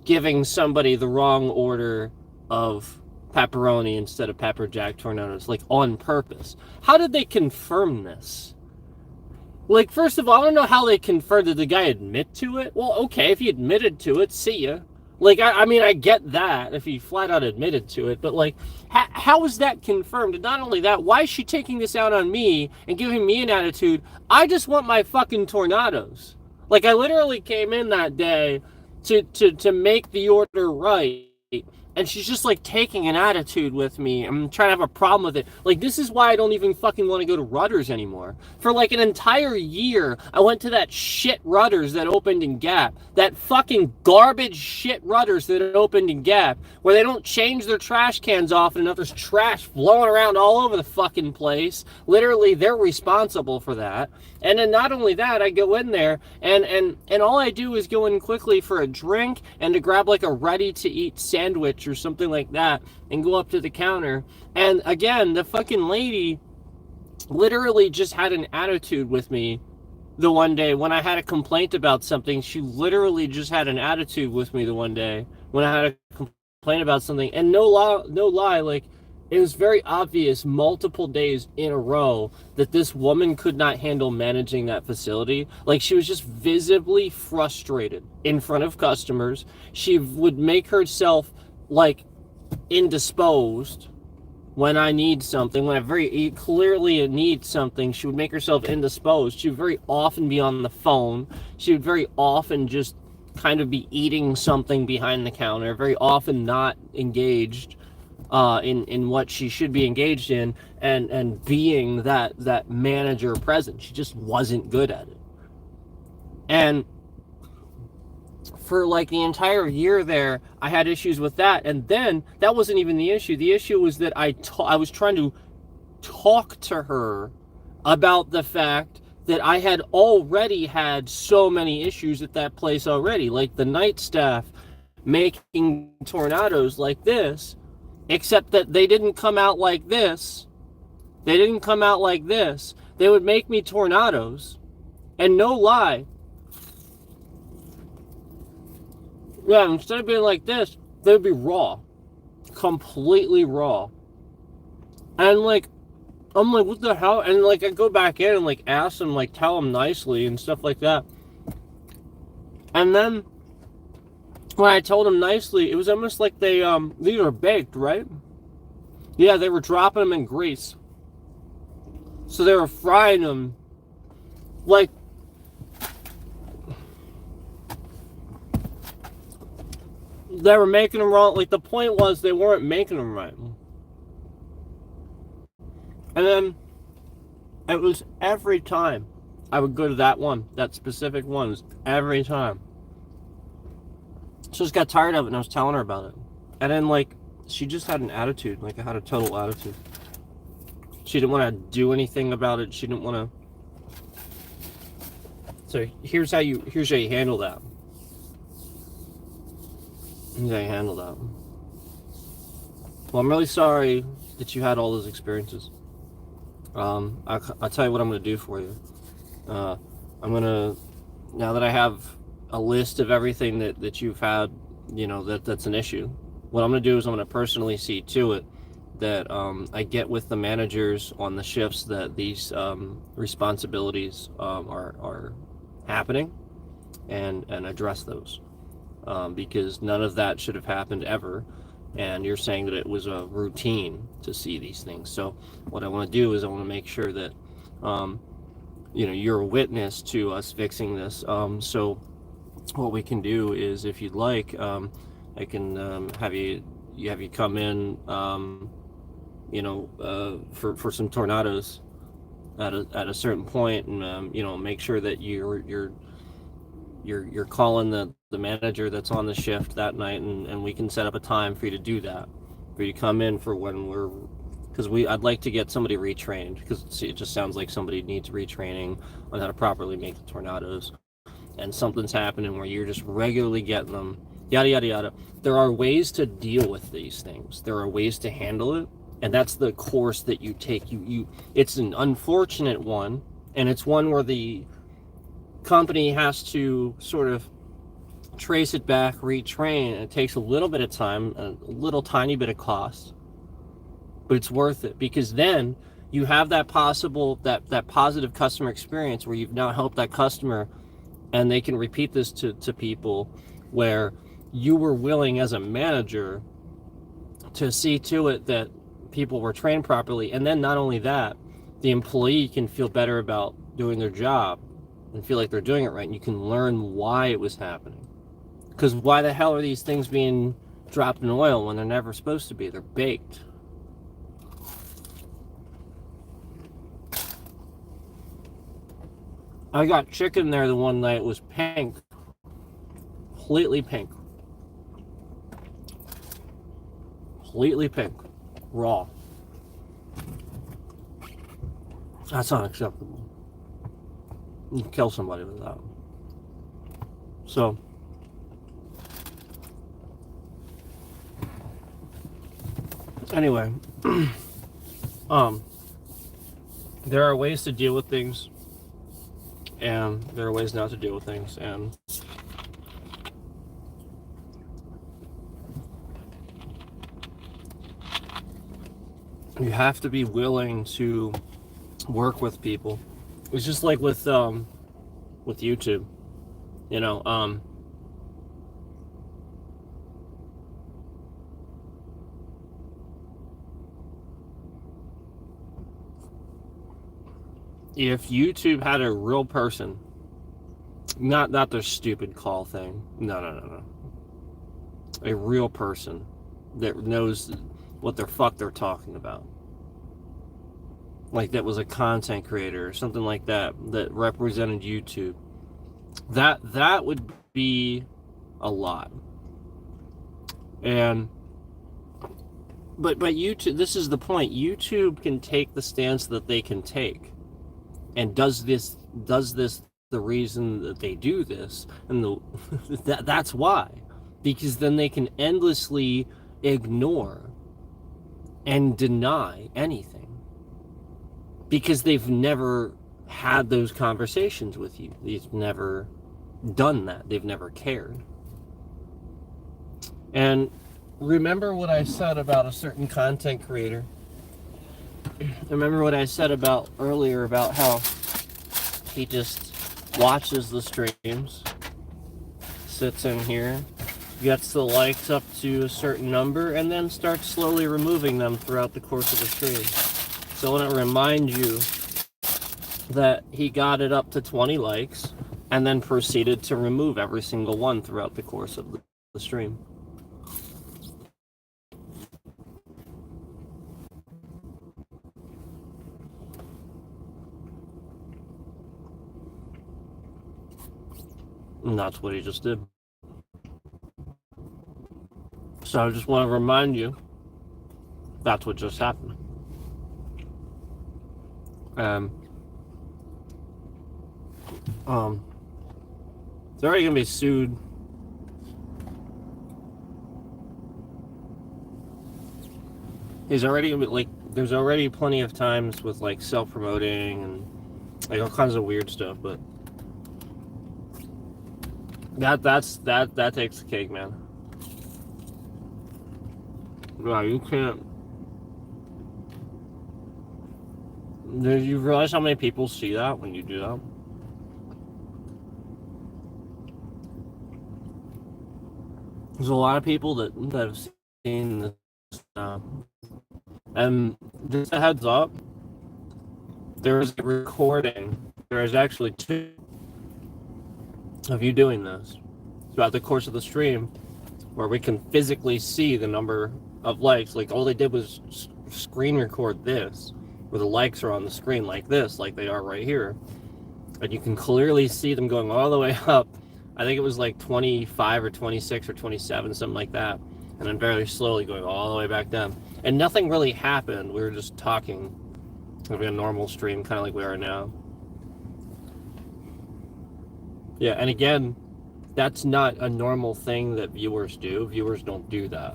giving somebody the wrong order of pepperoni instead of pepper jack tornadoes, like on purpose. How did they confirm this? Like, first of all, I don't know how they confirmed. Did the guy admit to it? Well, okay, if he admitted to it, see ya. Like, I mean, I get that if he flat out admitted to it, but like, how is that confirmed? And not only that, why is she taking this out on me and giving me an attitude? I just want my fucking tornadoes. Like, I literally came in that day to make the order right, and she's just like taking an attitude with me. I'm trying to have a problem with it. Like, this is why I don't even fucking want to go to Rudders anymore. For like an entire year, I went to that shit Rudders that opened in Gap. That fucking garbage shit Rudders that opened in Gap, where they don't change their trash cans often enough. There's trash blowing around all over the fucking place. Literally, they're responsible for that. And then not only that, I go in there and all I do is go in quickly for a drink and to grab like a ready-to-eat sandwich or something like that and go up to the counter. And again, the fucking lady literally just had an attitude with me the one day when I had a complaint about something. She literally just had an attitude with me the one day when I had a complaint about something. And no lie, like, it was very obvious multiple days in a row that this woman could not handle managing that facility. Like, she was just visibly frustrated in front of customers. She would make herself like indisposed when I need something, when I very clearly need something. She would make herself indisposed. She would very often be on the phone. She would very often just kind of be eating something behind the counter, very often not engaged in what she should be engaged in, and being that manager present. She just wasn't good at it. And for like the entire year there, I had issues with that. And then that wasn't even the issue. The issue was that I was trying to talk to her about the fact that I had already had so many issues at that place already, like the night staff making tornadoes like this, except that they didn't come out like this. They didn't come out like this. They would make me tornadoes, and no lie, yeah, instead of being like this, they would be raw. Completely raw. And like, I'm like, what the hell? And like, I go back in and like ask them, like, tell them nicely and stuff like that. And then when I told them nicely, it was almost like these are baked, right? Yeah, they were dropping them in grease. So they were frying them like, they were making them wrong. Like, the point was they weren't making them right. And then it was every time I would go to that specific one, every time. So I just got tired of it, and I was telling her about it. And then, like, she just had an attitude. Like, I had a total attitude. She didn't want to do anything about it. She didn't want to. So here's how you handle that. Here's how you handle that. Well, I'm really sorry that you had all those experiences. I'll tell you what I'm going to do for you. I'm going to, now that I have a list of everything that you've had, you know, that's an issue, what I'm going to do is I'm going to personally see to it that I get with the managers on the shifts that these responsibilities are happening, and address those, because none of that should have happened ever. And you're saying that it was a routine to see these things. So what I want to do is I want to make sure that you know, you're a witness to us fixing this. So what we can do is, if you'd like, I can have you come in, you know, for some tornadoes at a certain point, and you know, make sure that you're calling the manager that's on the shift that night, and we can set up a time for you to do that, for you to come in for when we're because I'd like to get somebody retrained, because it just sounds like somebody needs retraining on how to properly make the tornadoes, and something's happening where you're just regularly getting them, yada yada yada. There are ways to deal with these things. There are ways to handle it, and that's the course that you take. It's an unfortunate one, and it's one where the company has to sort of trace it back, retrain, and it takes a little bit of time, a little tiny bit of cost, but it's worth it, because then you have that positive customer experience where you've now helped that customer, and they can repeat this to people, where you were willing as a manager to see to it that people were trained properly. And then not only that, the employee can feel better about doing their job and feel like they're doing it right, and you can learn why it was happening. Because why the hell are these things being dropped in oil when they're never supposed to be? They're baked. I got chicken there the one night. It was pink. Completely pink. Completely pink. Raw. That's unacceptable. You can kill somebody with that. So, anyway, there are ways to deal with things, and there are ways not to deal with things, and you have to be willing to work with people. It's just like with YouTube, you know, if YouTube had a real person, not their stupid call thing, no, a real person that knows what the fuck they're talking about, like that was a content creator or something like that represented YouTube, that would be a lot. And but YouTube, this is the point, YouTube can take the stance that they can take, and does this the reason that they do this, and that's why, because then they can endlessly ignore and deny anything, because they've never had those conversations with you. They've never done that. They've never cared. And remember what I said about a certain content creator? Remember what I said about earlier about how he just watches the streams, sits in here, gets the likes up to a certain number, and then starts slowly removing them throughout the course of the stream. So I want to remind you that he got it up to 20 likes and then proceeded to remove every single one throughout the course of the stream. And that's what he just did. So I just want to remind you, that's what just happened. They're already gonna be sued. He's already gonna be, like, there's already plenty of times with like self-promoting and like all kinds of weird stuff, but that takes the cake, man. Wow, you can't. Do you realize how many people see that when you do that? There's a lot of people that have seen this. And just a heads up, there is a recording. There is actually 2 of you doing this throughout the course of the stream, where we can physically see the number of likes. Like, all they did was screen record this, where the likes are on the screen like this, like they are right here. And you can clearly see them going all the way up. I think it was like 25 or 26 or 27, something like that. and then very slowly going all the way back down. And nothing really happened. We were just talking, having a normal stream, kind of like we are now. Yeah, and again, that's not a normal thing that viewers do. Viewers don't do that.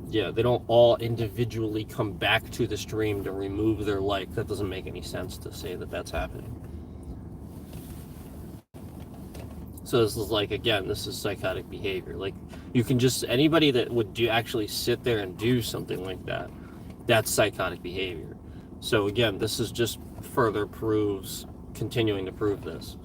Yeah, they don't all individually come back to the stream to remove their like. That doesn't make any sense to say that that's happening. So this is like, again, this is psychotic behavior. Like, you can just, anybody that would do actually sit there and do something like that, that's psychotic behavior. So again, this is just further proves, continuing to prove this.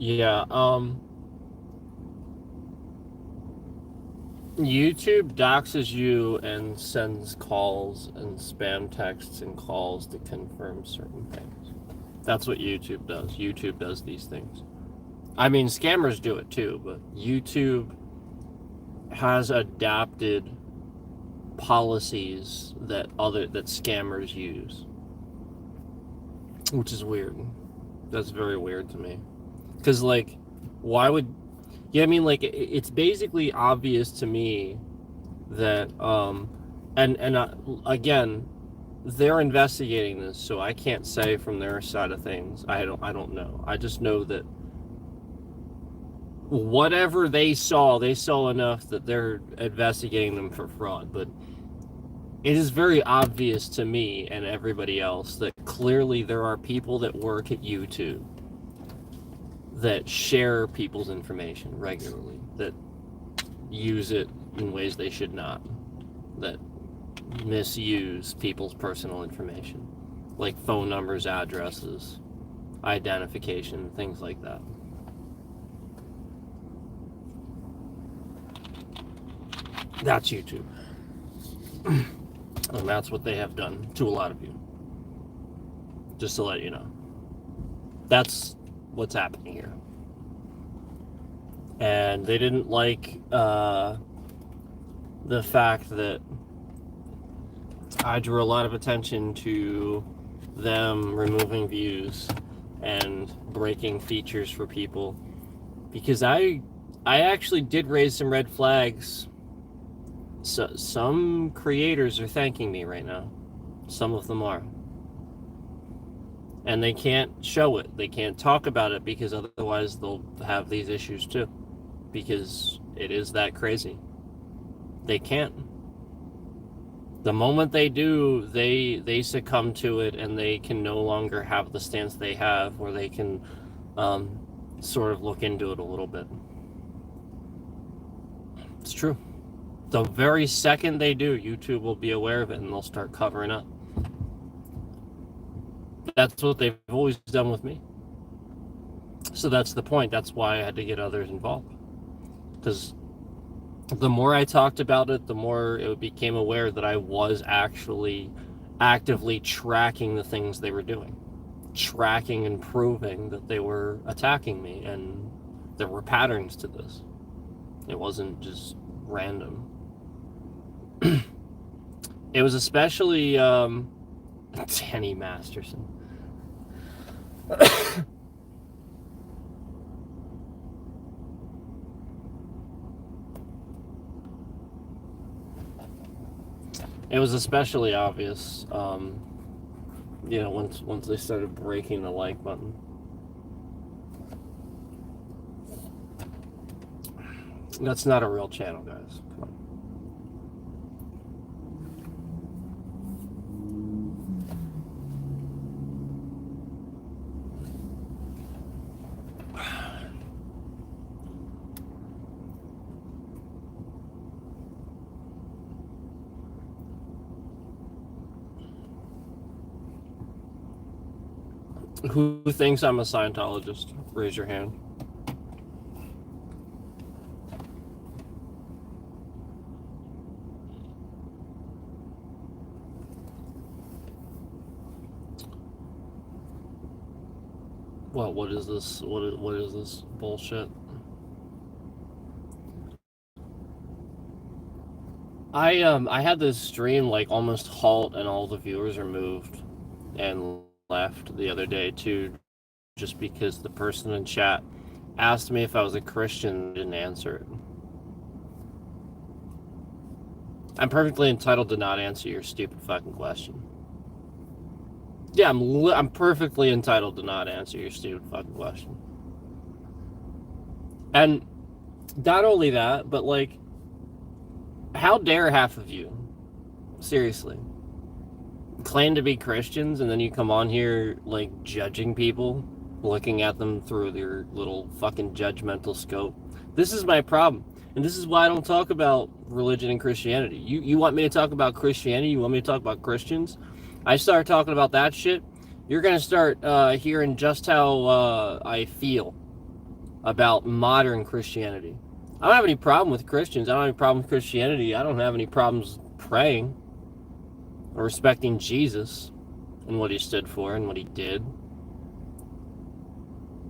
Yeah, YouTube doxes you and sends calls and spam texts and calls to confirm certain things. That's what YouTube does. YouTube does these things. I mean, scammers do it too, but YouTube has adopted policies that scammers use, which is weird. That's very weird to me. Because, like, why would... Yeah, I mean, like, it's basically obvious to me that, again, they're investigating this, so I can't say from their side of things. I don't know. I just know that whatever they saw enough that they're investigating them for fraud. But it is very obvious to me and everybody else that clearly there are people that work at YouTube that share people's information regularly, that use it in ways they should not, that misuse people's personal information, like phone numbers, addresses, identification, things like that. That's YouTube. And that's what they have done to a lot of you. Just to let you know. That's what's happening here. And they didn't like the fact that I drew a lot of attention to them removing views and breaking features for people, because I actually did raise some red flags. So some creators are thanking me right now. Some of them are. And they can't show it. They can't talk about it because otherwise they'll have these issues too. Because it is that crazy. They can't. The moment they do, they succumb to it, and they can no longer have the stance they have where they can sort of look into it a little bit. It's true. The very second they do, YouTube will be aware of it and they'll start covering up. That's what they've always done with me. So that's the point. That's why I had to get others involved. Because the more I talked about it, the more it became aware that I was actually actively tracking the things they were doing. Tracking and proving that they were attacking me, and there were patterns to this. It wasn't just random. It was especially Danny Masterson. It was especially obvious, once they started breaking the like button. That's not a real channel, guys. Come on. Who thinks I'm a Scientologist? Raise your hand. What is this? What is this bullshit? I had this stream like almost halt and all the viewers are moved and left the other day too, just because the person in chat asked me if I was a Christian and didn't answer it. I'm perfectly entitled to not answer your stupid fucking question. Yeah, I'm perfectly entitled to not answer your stupid fucking question. And not only that, but like, how dare half of you, seriously, claim to be Christians and then you come on here like judging people, looking at them through their little fucking judgmental scope. This is my problem. And this is why I don't talk about religion and Christianity. You want me to talk about Christianity? You want me to talk about Christians? I start talking about that shit, you're going to start hearing just how I feel about modern Christianity. I don't have any problem with Christians. I don't have any problem with Christianity. I don't have any problems praying or respecting Jesus and what he stood for and what he did.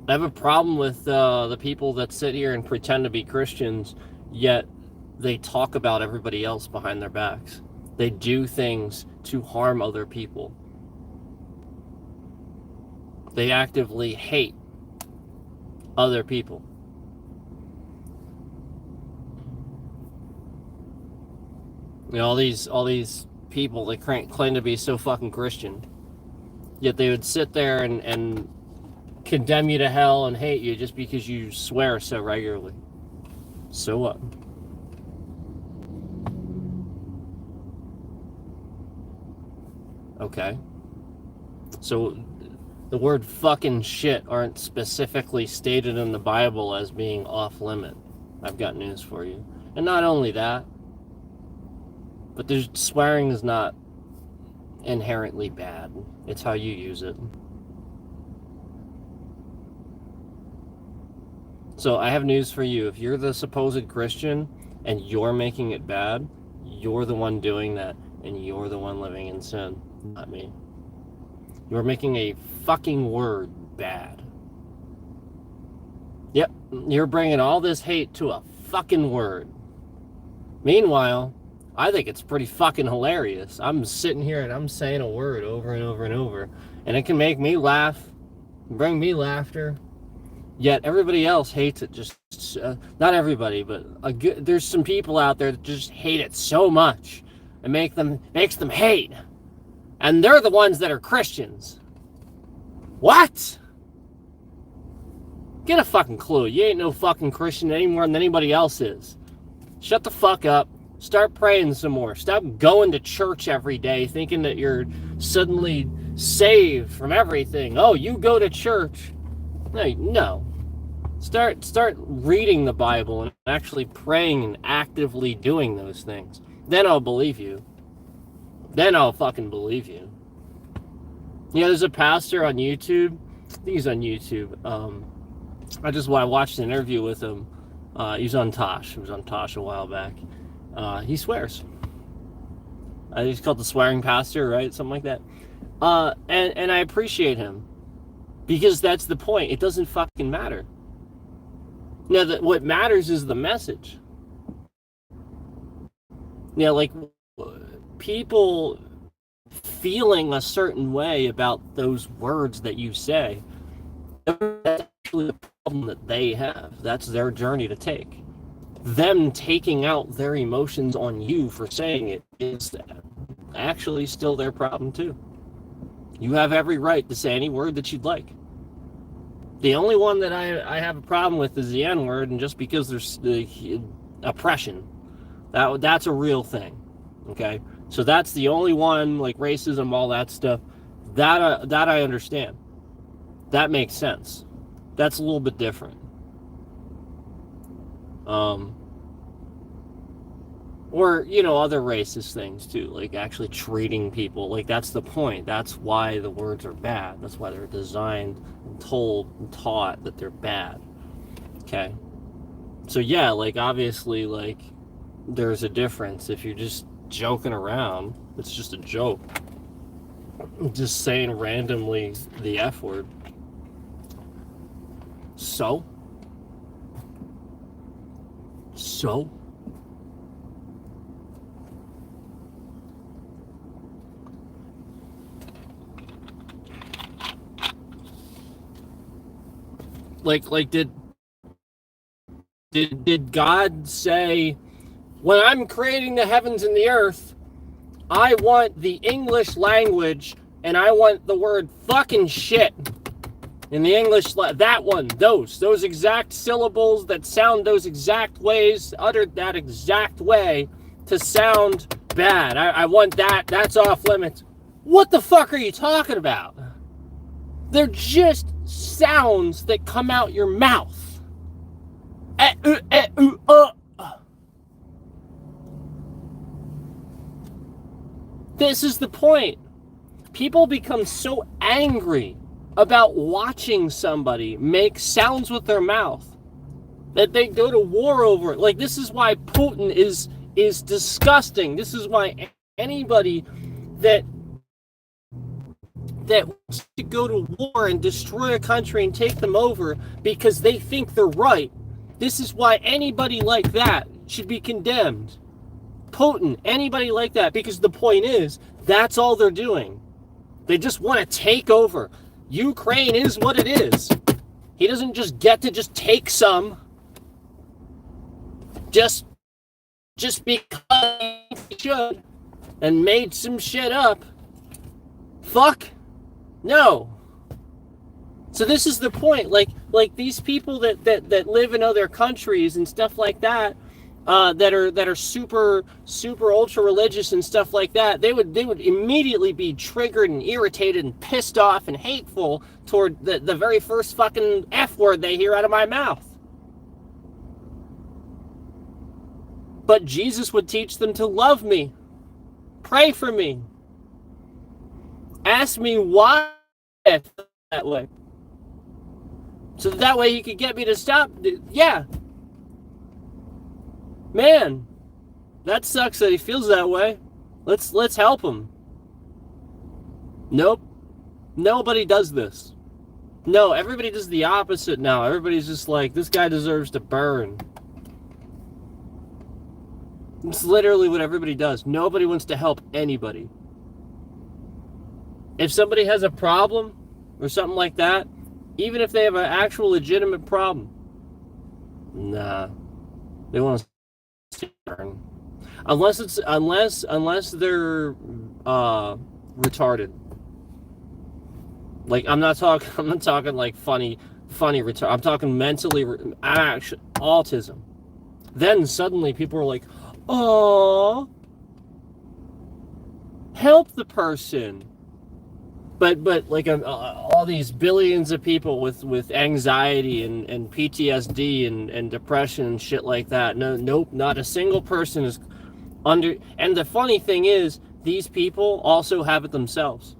I have a problem with the people that sit here and pretend to be Christians, yet they talk about everybody else behind their backs. They do things to harm other people. They actively hate other people. You know, all these people that claim to be so fucking Christian, yet they would sit there and condemn you to hell and hate you just because you swear so regularly. So what? Okay. So the word fucking shit aren't specifically stated in the Bible as being off limit. I've got news for you. And not only that, but there's swearing is not inherently bad. It's how you use it. So I have news for you. If you're the supposed Christian and you're making it bad, you're the one doing that and you're the one living in sin, not me. You're making a fucking word bad. Yep, you're bringing all this hate to a fucking word. Meanwhile, I think it's pretty fucking hilarious. I'm sitting here and I'm saying a word over and over and over, and it can make me laugh, bring me laughter, yet everybody else hates it. Just not everybody, but there's some people out there that just hate it so much and makes them hate. And they're the ones that are Christians. What? Get a fucking clue. You ain't no fucking Christian any more than anybody else is. Shut the fuck up. Start praying some more. Stop going to church every day thinking that you're suddenly saved from everything. Oh, you go to church. No. Start reading the Bible and actually praying and actively doing those things. Then I'll believe you. Then I'll fucking believe you. You know, there's a pastor on YouTube. I think he's on YouTube. I watched an interview with him. He was on Tosh. He was on Tosh a while back. He swears. He's called the swearing pastor, right? Something like that. And I appreciate him. Because that's the point. It doesn't fucking matter. Now, what matters is the message. Now, like, people feeling a certain way about those words that you say, that's actually the problem that they have. That's their journey to take. Them taking out their emotions on you for saying it is that. actually still their problem too. You have every right to say any word that you'd like. The only one that I have a problem with is the N-word, and just because there's oppression, that's a real thing. Okay, so that's the only one, like racism, all that stuff. That I understand. That makes sense. That's a little bit different. Or, other racist things too, like actually treating people, like that's the point. That's why the words are bad. That's why they're designed and told and taught that they're bad. Okay? So yeah, like obviously, like there's a difference. If you're just joking around, it's just a joke. Just saying randomly the F word. So? Like did God say, when I'm creating the heavens and the earth, I want the English language and I want the word fucking shit in the English, that one, those exact syllables that sound those exact ways, uttered that exact way to sound bad. I want that's off limits. What the fuck are you talking about? They're just sounds that come out your mouth. This is the point. People become so angry about watching somebody make sounds with their mouth that they go to war over it. Like, this is why Putin is disgusting. This is why anybody that wants to go to war and destroy a country and take them over because they think they're right, this is why anybody like that should be condemned. Putin, anybody like that, because the point is, that's all they're doing. They just want to take over. Ukraine is what it is. He doesn't just get to just take some just because he should and made some shit up. Fuck no. So this is the point. Like these people that live in other countries and stuff like that, that are super ultra religious and stuff like that, they would immediately be triggered and irritated and pissed off and hateful toward the very first fucking F word they hear out of my mouth. But Jesus would teach them to love me, pray for me, ask me why I feel that way, so that way he could get me to stop. Yeah. Man, that sucks that he feels that way. Let's help him. Nope. Nobody does this. No, everybody does the opposite now. Everybody's just like, this guy deserves to burn. It's literally what everybody does. Nobody wants to help anybody. If somebody has a problem or something like that, even if they have an actual legitimate problem, nah, they want to burn. Unless they're retarded. Like, I'm not talking like funny retard. I'm talking mentally autism. Then suddenly people are like, "Oh, help the person." But like all these billions of people with anxiety and PTSD and depression and shit like that. Nope, not a single person is under. And the funny thing is, these people also have it themselves.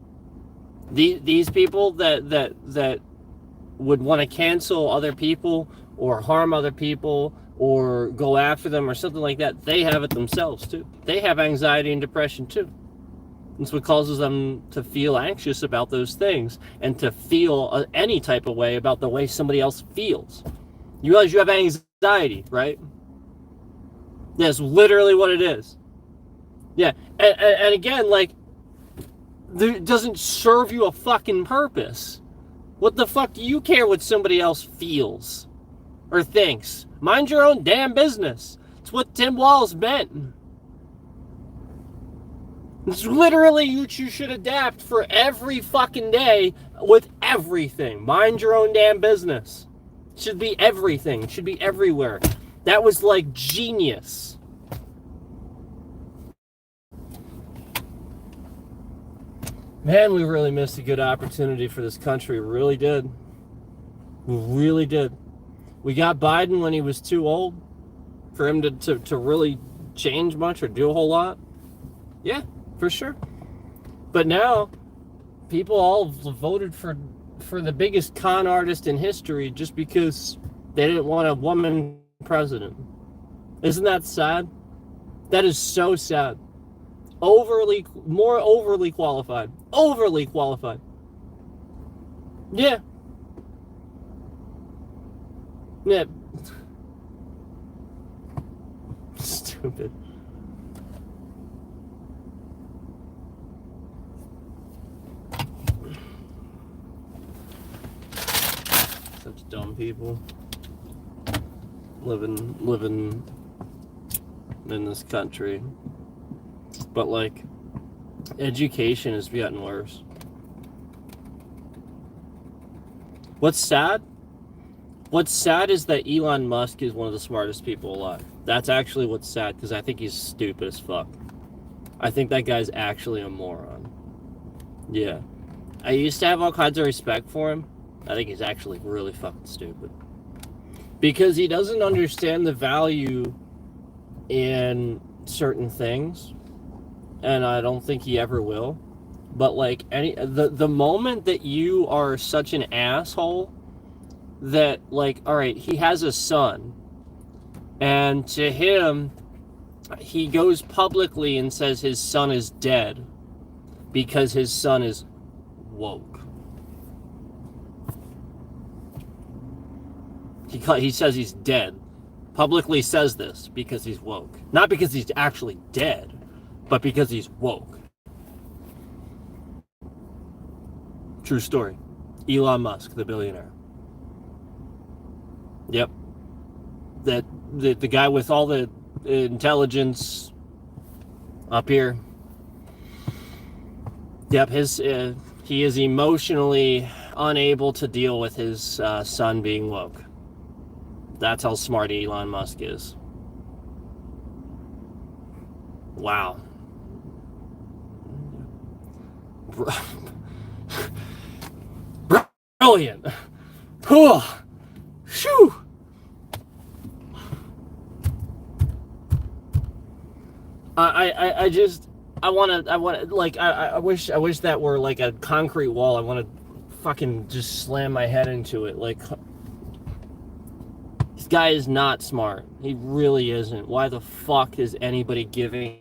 These people that would want to cancel other people or harm other people or go after them or something like that, they have it themselves too. They have anxiety and depression too. It's what causes them to feel anxious about those things and to feel any type of way about the way somebody else feels. You realize you have anxiety, right? That's literally what it is. Yeah, and again, like, it doesn't serve you a fucking purpose. What the fuck do you care what somebody else feels or thinks? Mind your own damn business. It's what Tim Walz meant. It's literally what you should adapt for every fucking day with everything. Mind your own damn business. It should be everything. It should be everywhere. That was like genius. Man, we really missed a good opportunity for this country. We really did. We really did. We got Biden when he was too old for him to really change much or do a whole lot. Yeah, for sure. But now, people all voted for the biggest con artist in history just because they didn't want a woman president. Isn't that sad? That is so sad. More overly qualified. Overly qualified. Yeah. Yeah. Stupid. Such dumb people living in this country. But like, education has gotten worse. What's sad is that Elon Musk is one of the smartest people alive. That's actually what's sad, because I think he's stupid as fuck. I think that guy's actually a moron. Yeah. I used to have all kinds of respect for him. I think he's actually really fucking stupid. Because he doesn't understand the value in certain things. And I don't think he ever will. But like the moment that you are such an asshole that, like, all right, he has a son, and to him, he goes publicly and says his son is dead because his son is woke. He says he's dead. Publicly says this because he's woke. Not because he's actually dead, but because he's woke. True story. Elon Musk, the billionaire. Yep. The guy with all the intelligence up here. Yep, he is emotionally unable to deal with his son being woke. That's how smart Elon Musk is. Wow. Brilliant. Whew. Shoo. I wish that were like a concrete wall. I want to fucking just slam my head into it. Like, this guy is not smart. He really isn't. Why the fuck is anybody giving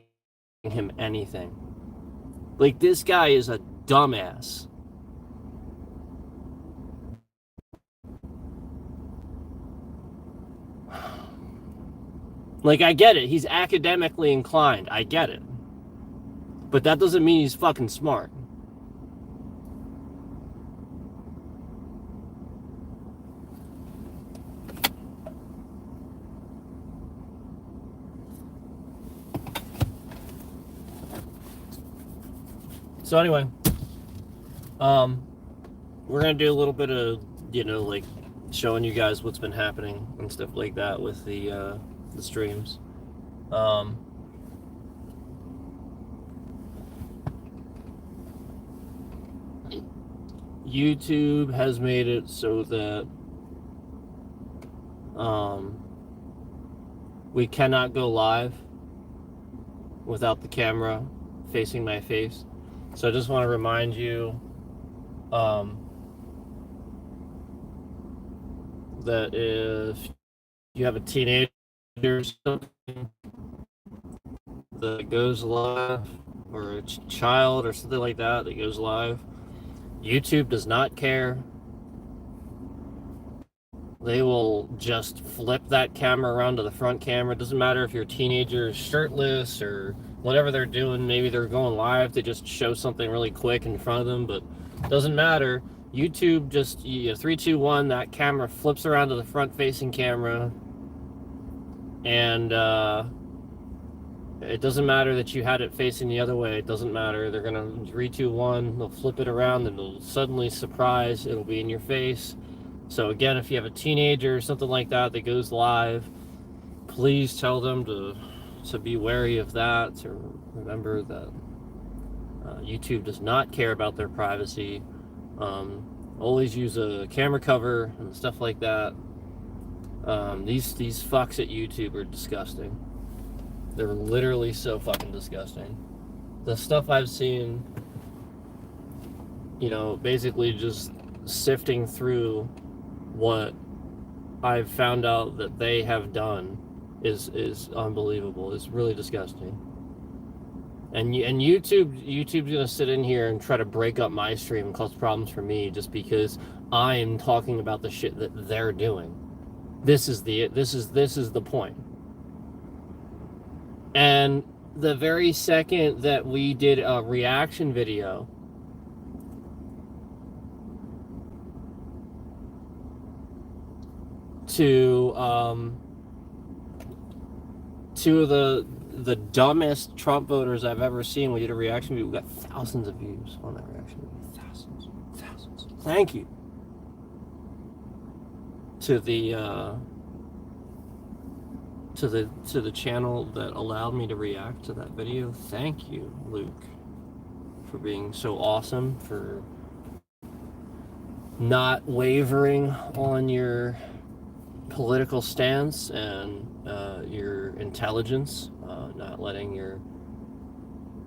him anything? Like, this guy is a dumbass. Like, I get it. He's academically inclined. I get it. But that doesn't mean he's fucking smart. So anyway, we're gonna do a little bit of, like, showing you guys what's been happening and stuff like that with the streams. YouTube has made it so that we cannot go live without the camera facing my face. So I just want to remind you that if you have a teenager that goes live, or a child or something like that goes live, YouTube does not care. They will just flip that camera around to the front camera. It doesn't matter if your teenager is shirtless or whatever they're doing. Maybe they're going live to just show something really quick in front of them, but it doesn't matter. YouTube just, 3, 2, 1, that camera flips around to the front facing camera, and It doesn't matter that you had it facing the other way. It doesn't matter. They're gonna 3, 2, 1. They'll flip it around, and they'll suddenly surprise. It'll be in your face. So again, if you have a teenager or something like that that goes live, please tell them to be wary of that. To remember that YouTube does not care about their privacy. Always use a camera cover and stuff like that. These fucks at YouTube are disgusting. They're literally so fucking disgusting. The stuff I've seen, you know, basically just sifting through what I've found out that they have done is unbelievable. It's really disgusting. And YouTube's gonna sit in here and try to break up my stream and cause problems for me just because I'm talking about the shit that they're doing. This is the point. And the very second that we did a reaction video to two of the dumbest Trump voters I've ever seen, we did a reaction video. We got thousands of views on that reaction video. Thousands. Thank you to the channel that allowed me to react to that video. Thank you, Luke, for being so awesome, for not wavering on your political stance and your intelligence, not letting your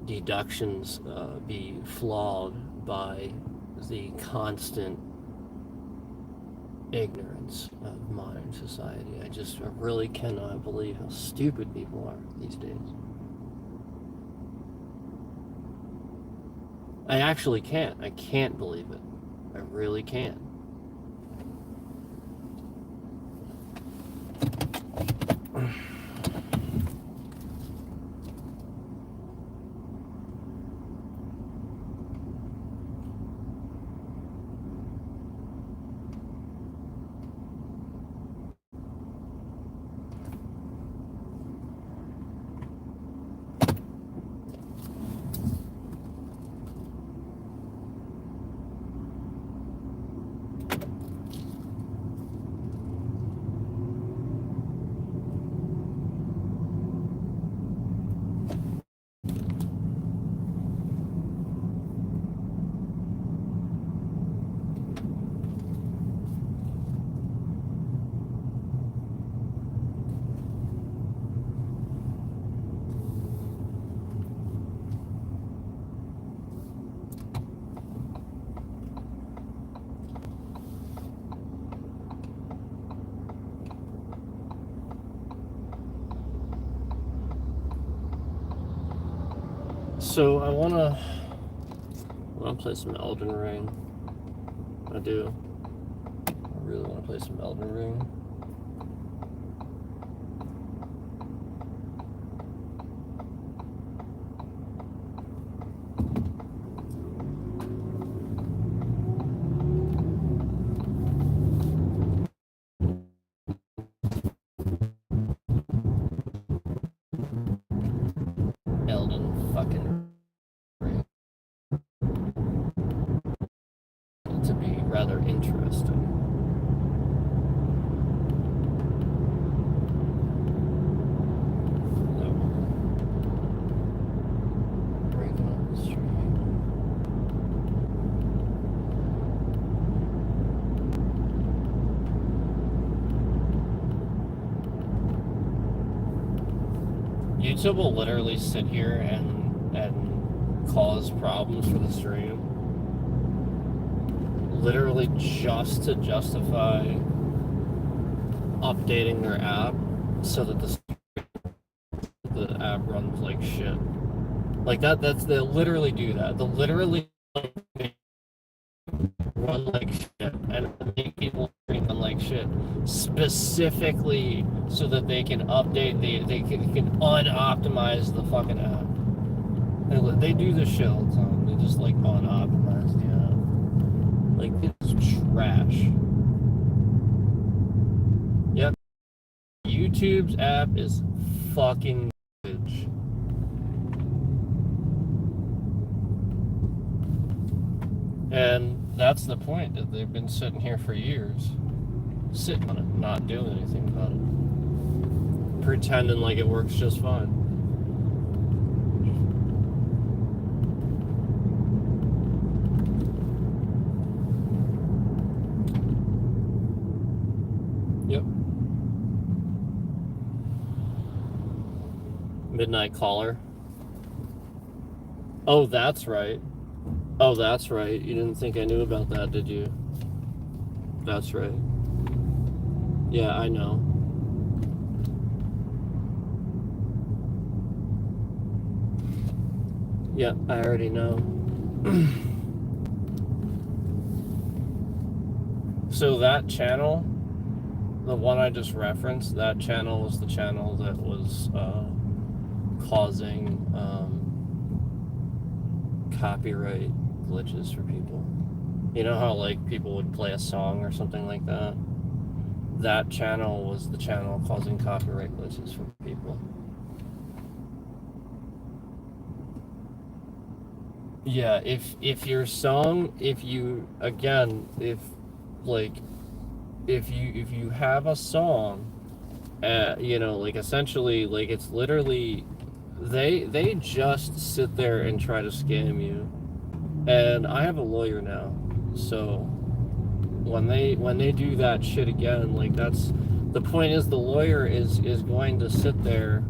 deductions be flawed by the constant ignorance of modern society. I really cannot believe how stupid people are these days. I actually can't. I can't believe it. I really can't. So I wanna play some Elden Ring. I do. I really wanna play some Elden Ring. Elden fucking Ring. To be rather interesting. Breaking up the stream. YouTube will literally sit here and cause problems for the stream, literally just to justify updating their app so that the app runs like shit. Like they'll literally do that. They'll literally run like shit and make people stream like shit specifically so that they can update they can unoptimize the fucking app. They do this shit all the time. They just like unoptimize the app. Like, it's trash. Yep. YouTube's app is fucking garbage. And that's the point, that they've been sitting here for years, sitting on it, not doing anything about it, pretending like it works just fine. Yep. Midnight Caller. Oh, that's right. Oh, that's right. You didn't think I knew about that, did you? That's right. Yeah, I know. Yeah, I already know. So that channel, the one I just referenced, that channel was the channel that was causing copyright glitches for people. You know how like people would play a song or something like that? That channel was the channel causing copyright glitches for people. Yeah, if your song, if you have a song, you know, like essentially, like it's literally, they just sit there and try to scam you. And I have a lawyer now, so when they do that shit again, like that's the point, is the lawyer is going to sit there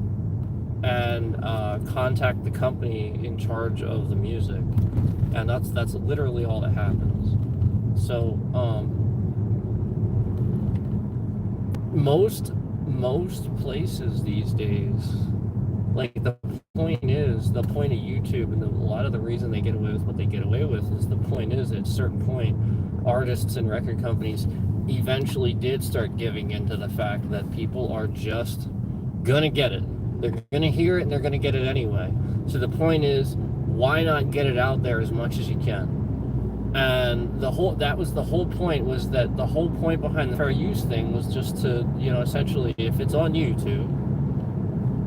and contact the company in charge of the music, and that's literally all that happens. So most places these days, like the point of YouTube, and a lot of the reason they get away with what they get away with is, the point is, at a certain point, artists and record companies eventually did start giving into the fact that people are just gonna get it. They're gonna hear it and they're gonna get it anyway. So the point is, why not get it out there as much as you can? And that was the whole point, was that the whole point behind the fair use thing was just to, you know, essentially, if it's on YouTube,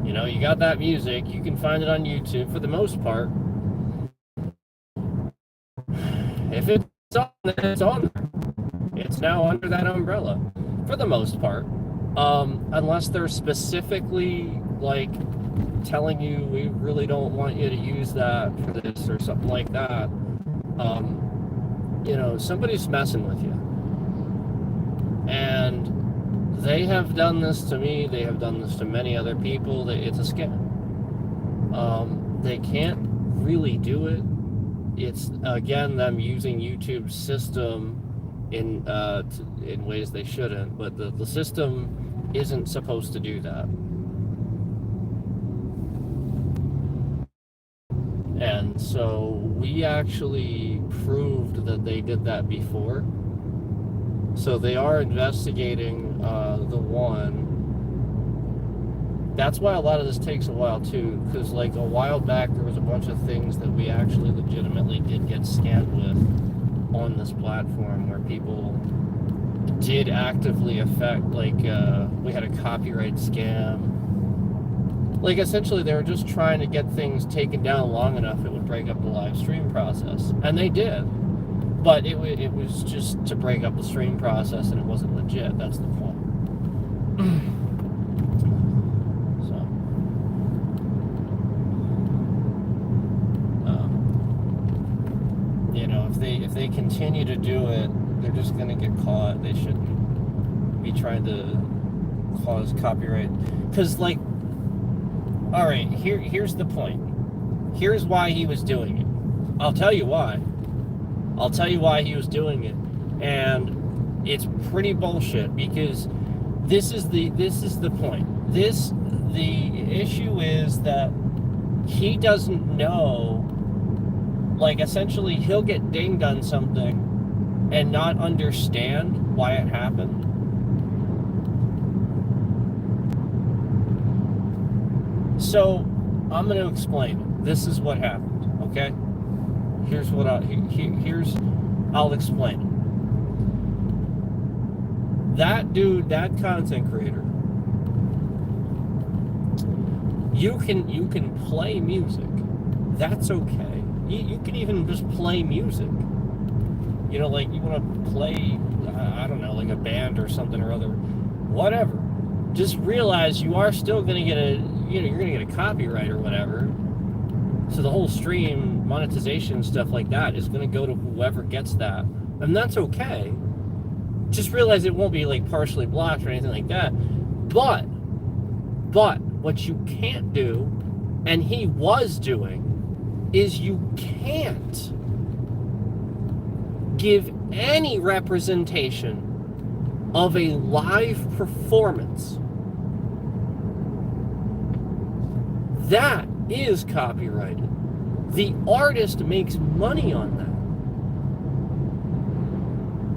you know, you got that music, you can find it on YouTube for the most part. If it's on there, it's on there. It's now under that umbrella for the most part. Unless they're specifically like telling you, we really don't want you to use that for this or something like that. You know, somebody's messing with you. And they have done this to me. They have done this to many other people. It's a scam. They can't really do it. It's, again, them using YouTube's system in ways they shouldn't. But the system isn't supposed to do that. And so we actually proved that they did that before. So they are investigating the one. That's why a lot of this takes a while too, because like a while back there was a bunch of things that we actually legitimately did get scammed with on this platform, where people did actively affect, like we had a copyright scam. Like essentially they were just trying to get things taken down long enough it would break up the live stream process, and they did. But it was just to break up the stream process, and it wasn't legit. That's the point. So, you know, if they continue to do it, they're just gonna get caught. They shouldn't be trying to cause copyright, because like, all right, here's the point. Here's why he was doing it. I'll tell you why. I'll tell you why he was doing it, and it's pretty bullshit, because this is the point. The issue is that he doesn't know. Like essentially, he'll get dinged on something and not understand why it happened. So I'm going to explain it. This is what happened. Okay. I'll explain it. That dude, that content creator, you can play music. That's okay. You can even just play music. you know, like you want to play, I don't know, like a band or something or other, whatever. Just realize you are still going to get you're going to get a copyright or whatever. So the whole stream monetization stuff like that is going to go to whoever gets that. And that's okay. Just realize it won't be like partially blocked or anything like that. But what you can't do, and he was doing, is you can't give any representation of a live performance. That is copyrighted. The artist makes money on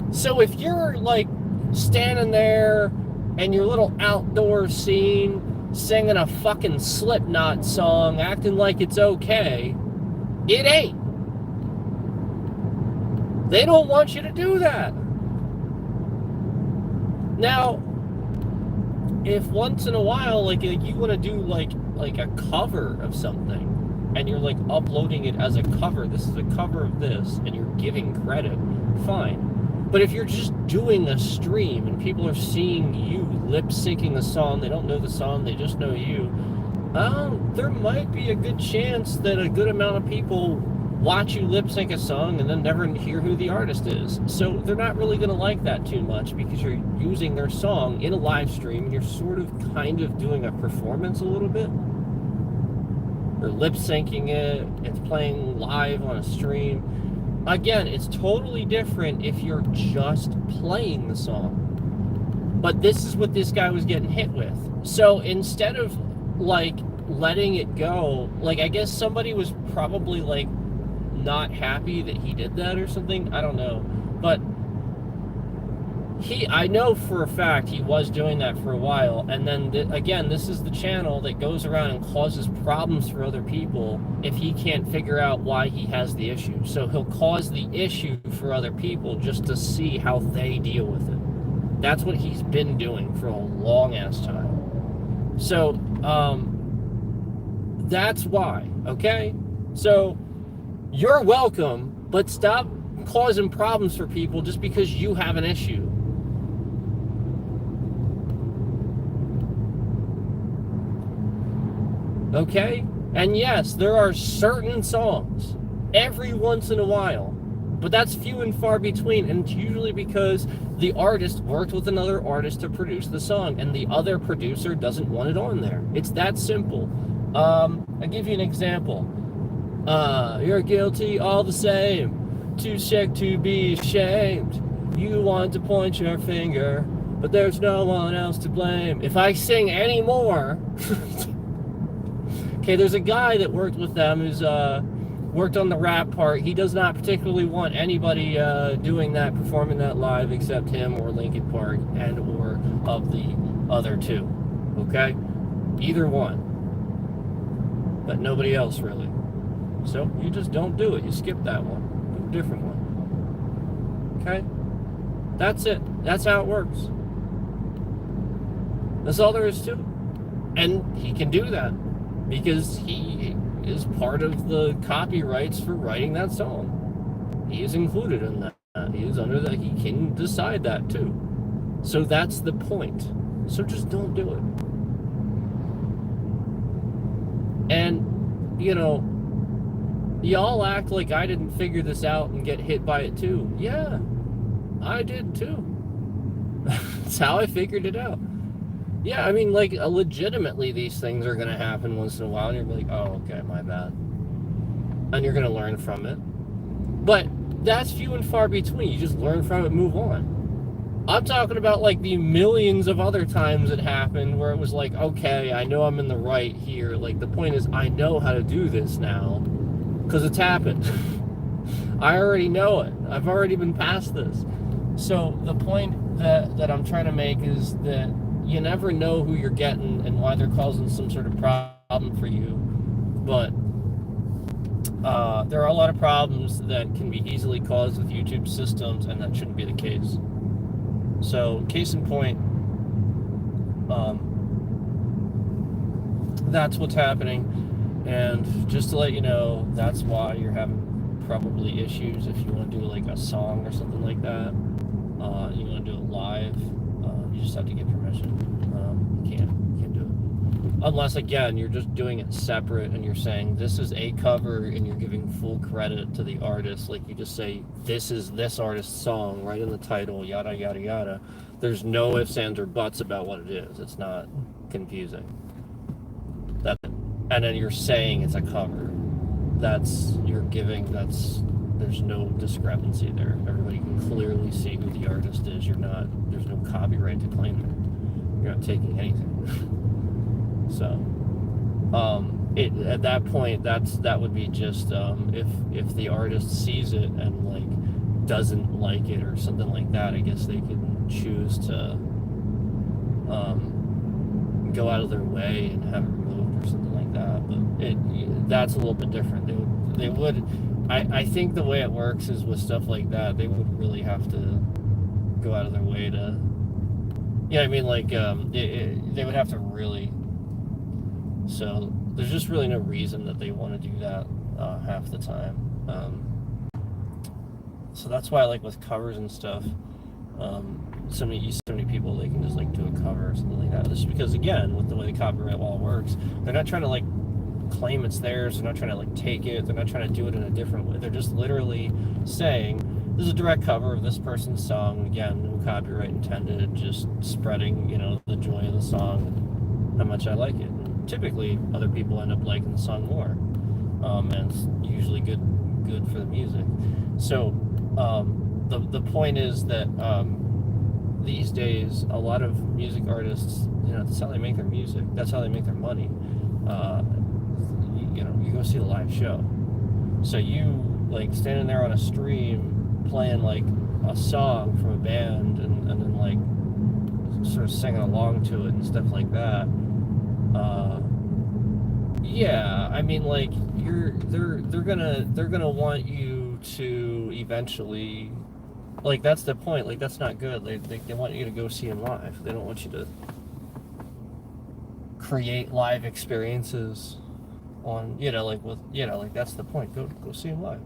that. So if you're like standing there in your little outdoor scene singing a fucking Slipknot song, acting like it's okay, it ain't. They don't want you to do that. Now, if once in a while, like you want to do like a cover of something, and you're like uploading it as a cover, this is a cover of this, and you're giving credit, fine. But if you're just doing a stream and people are seeing you lip syncing a song, they don't know the song, they just know you, there might be a good chance that a good amount of people watch you lip sync a song and then never hear who the artist is. So they're not really going to like that too much, because you're using their song in a live stream and you're sort of kind of doing a performance a little bit. They're lip syncing it, it's playing live on a stream. Again, it's totally different if you're just playing the song. But this is what this guy was getting hit with. So instead of like letting it go, like I guess somebody was probably like not happy that he did that or something, I don't know, but I know for a fact he was doing that for a while, and then again, this is the channel that goes around and causes problems for other people if he can't figure out why he has the issue. So he'll cause the issue for other people just to see how they deal with it. That's what he's been doing for a long ass time. So that's why, okay? So you're welcome, but stop causing problems for people just because you have an issue. Okay? And yes, there are certain songs every once in a while, but that's few and far between, and it's usually because the artist worked with another artist to produce the song, and the other producer doesn't want it on there. It's that simple. I'll give you an example. You're guilty all the same, too sick to be ashamed. You want to point your finger, but there's no one else to blame. If I sing any more... Okay, there's a guy that worked with them who's worked on the rap part. He does not particularly want anybody doing that, performing that live, except him or Linkin Park and or of the other two. Okay? Either one. But nobody else, really. So you just don't do it. You skip that one. Do a different one. Okay? That's it. That's how it works. That's all there is to it. And he can do that because he is part of the copyrights for writing that song. He is included in that. He is under that. He can decide that too. So that's the point. So just don't do it. And, you know, y'all act like I didn't figure this out and get hit by it too. Yeah, I did too. That's how I figured it out. Yeah, I mean, like, legitimately these things are going to happen once in a while, and you're like, oh, okay, my bad. And you're going to learn from it. But that's few and far between. You just learn from it, move on. I'm talking about, like, the millions of other times it happened where it was like, okay, I know I'm in the right here. Like, the point is, I know how to do this now because it's happened. I already know it. I've already been past this. So the point that I'm trying to make is that you never know who you're getting and why they're causing some sort of problem for you. But there are a lot of problems that can be easily caused with YouTube systems, and that shouldn't be the case. So, case in point, that's what's happening. And just to let you know, that's why you're having probably issues if you want to do like a song or something like that. You want to do it live, you just have to get permission. You can't do it unless, again, you're just doing it separate and you're saying this is a cover and you're giving full credit to the artist. Like you just say this is this artist's song right in the title, yada yada yada. There's no ifs, ands, or buts about what it is. It's not confusing. And then you're saying it's a cover. There's no discrepancy there. Everybody can clearly see who the artist is. There's no copyright to claim it. You're not taking anything. So, at that point, that would be just, if the artist sees it and like doesn't like it or something like that, I guess they can choose to, go out of their way and have it removed or something like that. But that's a little bit different. They would. I think the way it works is with stuff like that, they would really have to go out of their way to, yeah, I mean, like, they would have to really, so there's just really no reason that they want to do that half the time. So that's why, like, with covers and stuff, so many people, they can just, like, do a cover or something like that. Just because, again, with the way the copyright law works, they're not trying to, like, claim it's theirs. They're not trying to like take it. They're not trying to do it in a different way. They're just literally saying this is a direct cover of this person's song. Again, no copyright intended. Just spreading, the joy of the song and how much I like it. And typically, other people end up liking the song more, and it's usually good for the music. So the point is that these days, a lot of music artists, that's how they make their music. That's how they make their money. You go see a live show. So you, like, standing there on a stream playing, like, a song from a band and then, like, sort of singing along to it and stuff like that. Yeah, I mean, like, they're gonna want you to eventually, like, that's the point. Like, that's not good. They want you to go see them live. They don't want you to create live experiences on, like that's the point. Go see them live.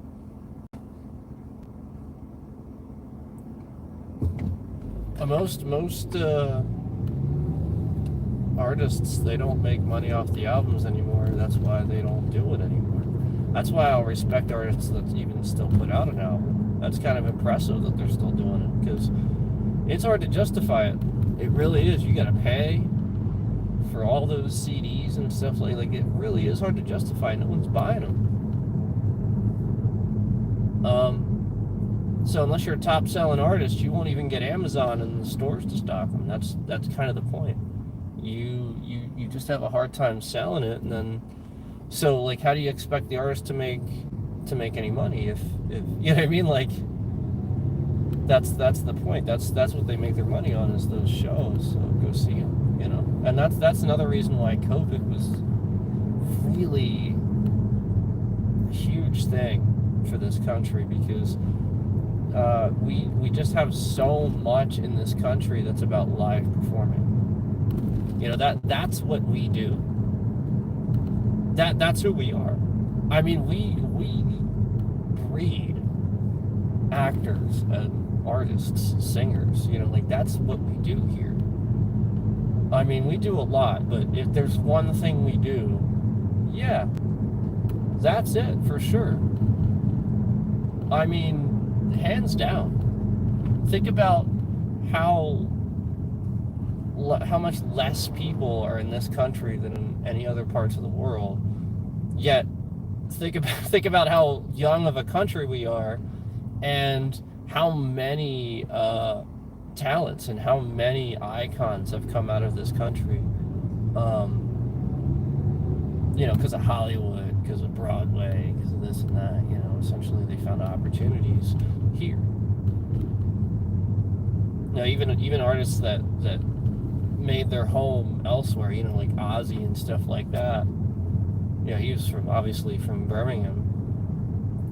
Most artists, they don't make money off the albums anymore. That's why they don't do it anymore. That's why I'll respect artists that even still put out an album. That's kind of impressive that they're still doing it, because it's hard to justify it. It really is. You gotta pay for all those CDs and stuff like it really is hard to justify. No one's buying them. So unless you're a top selling artist, you won't even get Amazon and the stores to stock them. That's kind of the point. You just have a hard time selling it, and then so, like, how do you expect the artist to make any money if you know what I mean? Like, that's the point. That's what they make their money on, is those shows. So go see them. And that's another reason why COVID was really a huge thing for this country, because we just have so much in this country that's about live performing. That's what we do. That's who we are. I mean, we breed actors and artists, singers. Like, that's what we do here. I mean, we do a lot, but if there's one thing we do, yeah, that's it for sure. I mean, hands down. Think about how much less people are in this country than in any other parts of the world. Yet, think about how young of a country we are, and how many talents and how many icons have come out of this country, because of Hollywood, because of Broadway, because of this and that. Essentially they found opportunities here. Even artists that made their home elsewhere, like Ozzy and stuff like that. He was obviously from Birmingham.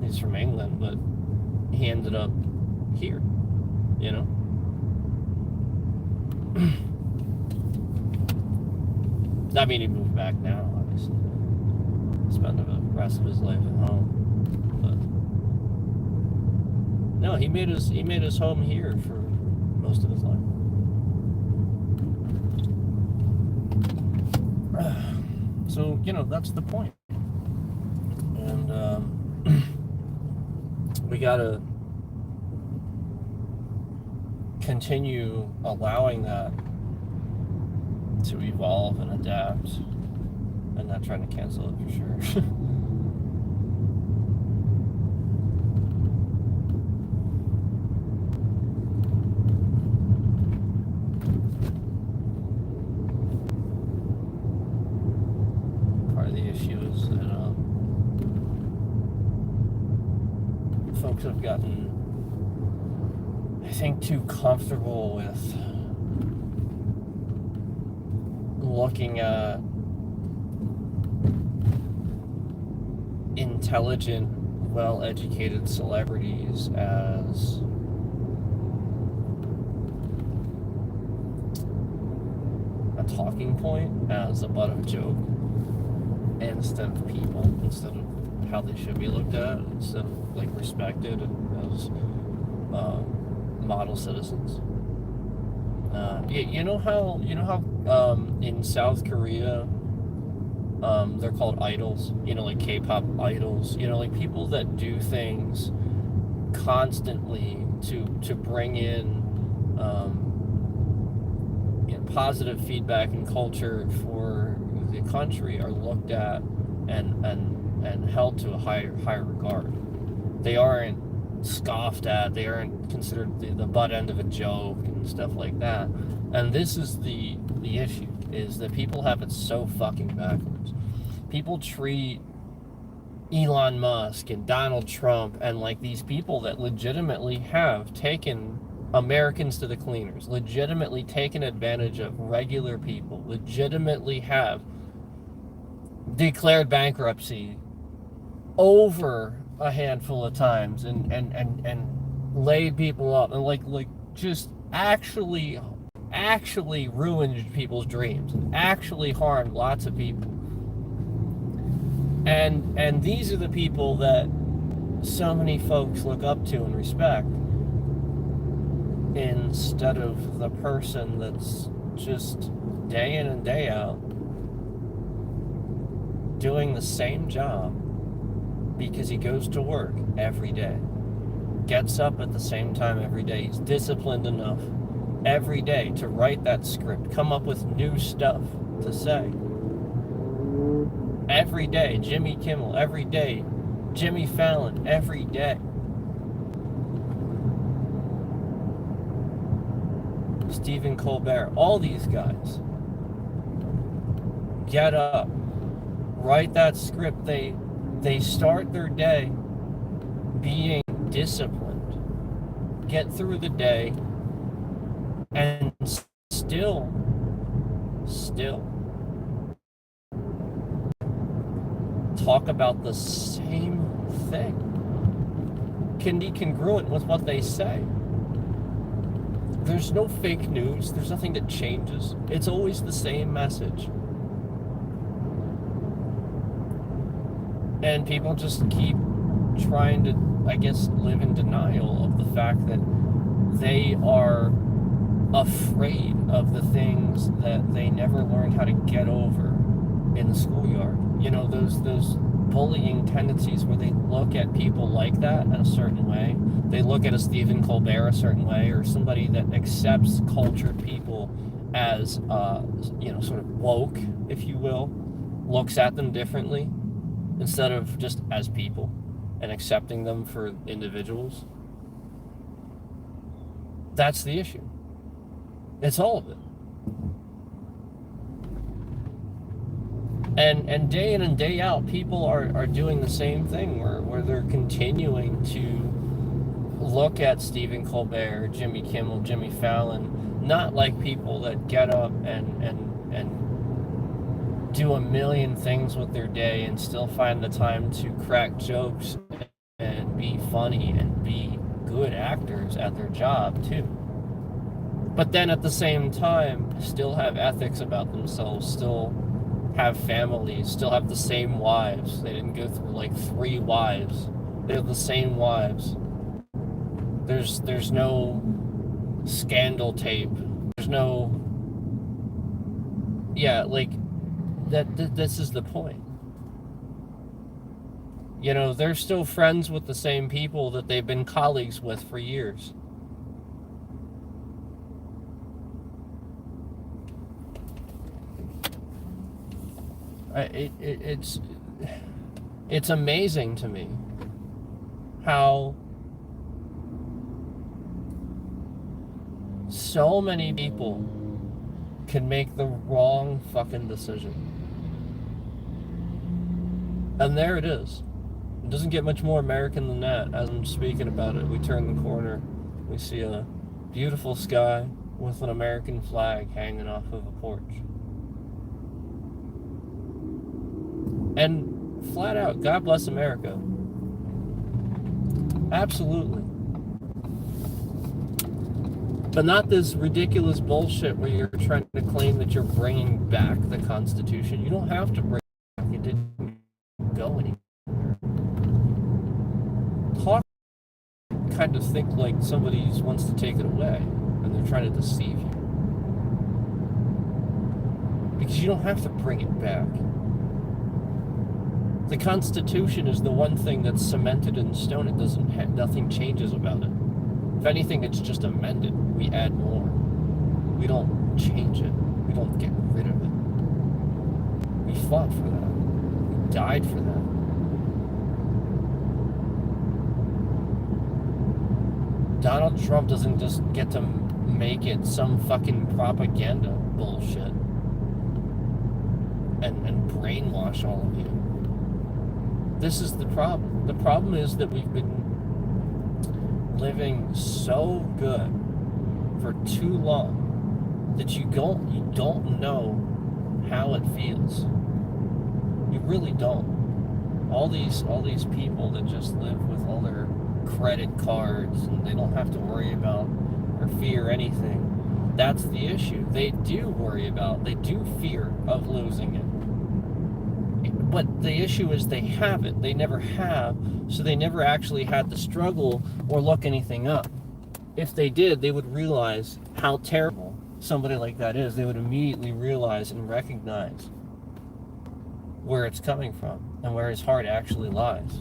He's from England, but he ended up here, I mean, he moved back now, obviously. Spend the rest of his life at home. No, he made his home here for most of his life. So, that's the point. And we gotta continue allowing that to evolve and adapt, and not trying to cancel it for sure. Part of the issue is that folks have gotten, I think, too comfortable with looking at intelligent, well-educated celebrities as a talking point, as a butt of a joke, instead of people, instead of how they should be looked at, instead of respected as model citizens. You know how in South Korea they're called idols, like K-pop idols, people that do things constantly to bring in positive feedback and culture for the country are looked at and held to a higher regard. They aren't scoffed at, they aren't considered the butt end of a joke and stuff like that. And this is the issue, is that people have it so fucking backwards. People treat Elon Musk and Donald Trump and these people that legitimately have taken Americans to the cleaners, legitimately taken advantage of regular people, legitimately have declared bankruptcy over a handful of times and laid people up and just actually ruined people's dreams and actually harmed lots of people. And these are the people that so many folks look up to and respect, instead of the person that's just day in and day out doing the same job because he goes to work every day, gets up at the same time every day, he's disciplined enough every day to write that script, come up with new stuff to say. Every day, Jimmy Kimmel, every day, Jimmy Fallon, every day. Stephen Colbert, all these guys get up, write that script. They start their day being disciplined, get through the day, and still talk about the same thing. Can be congruent with what they say. There's no fake news. There's nothing that changes. It's always the same message. And people just keep trying to, I guess, live in denial of the fact that they are afraid of the things that they never learned how to get over in the schoolyard. Those bullying tendencies where they look at people like that in a certain way. They look at a Stephen Colbert a certain way, or somebody that accepts cultured people as, sort of woke, if you will, looks at them differently instead of just as people and accepting them for individuals. That's the issue. It's all of it. And day in and day out, people are doing the same thing where they're continuing to look at Stephen Colbert, Jimmy Kimmel, Jimmy Fallon, not like people that get up and do a million things with their day and still find the time to crack jokes and be funny and be good actors at their job too. But then at the same time, still have ethics about themselves, still have families, still have the same wives. They didn't go through 3 wives. They have the same wives. There's no scandal tape. There's no, yeah, like this is the point. You know, they're still friends with the same people that they've been colleagues with for years. It's amazing to me how so many people can make the wrong fucking decision. And there it is. It doesn't get much more American than that. As I'm speaking about it, we turn the corner, we see a beautiful sky with an American flag hanging off of a porch. And flat out, God bless America. Absolutely. But not this ridiculous bullshit where you're trying to claim that you're bringing back the Constitution. You don't have to bring it back. It didn't go anywhere. Talk kind of think like somebody wants to take it away and they're trying to deceive you. Because you don't have to bring it back. The Constitution is the one thing that's cemented in stone. It doesn't have, nothing changes about it. If anything, it's just amended. We add more. We don't change it. We don't get rid of it. We fought for that. We died for that. Donald Trump doesn't just get to make it some fucking propaganda bullshit and brainwash all of you. This is the problem. The problem is that we've been living so good for too long that you don't know how it feels. You really don't. All these people that just live with all their credit cards and they don't have to worry about or fear anything. That's the issue. They do fear of losing it. But the issue is they have it. They never have, so they never actually had to struggle or look anything up. If they did, they would realize how terrible somebody like that is. They would immediately realize and recognize where it's coming from and where his heart actually lies.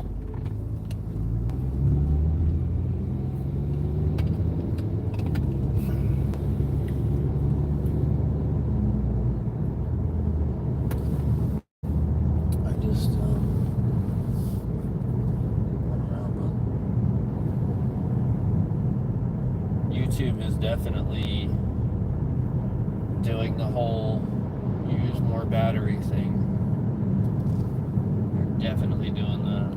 YouTube is definitely doing the whole use more battery thing. They're definitely doing that.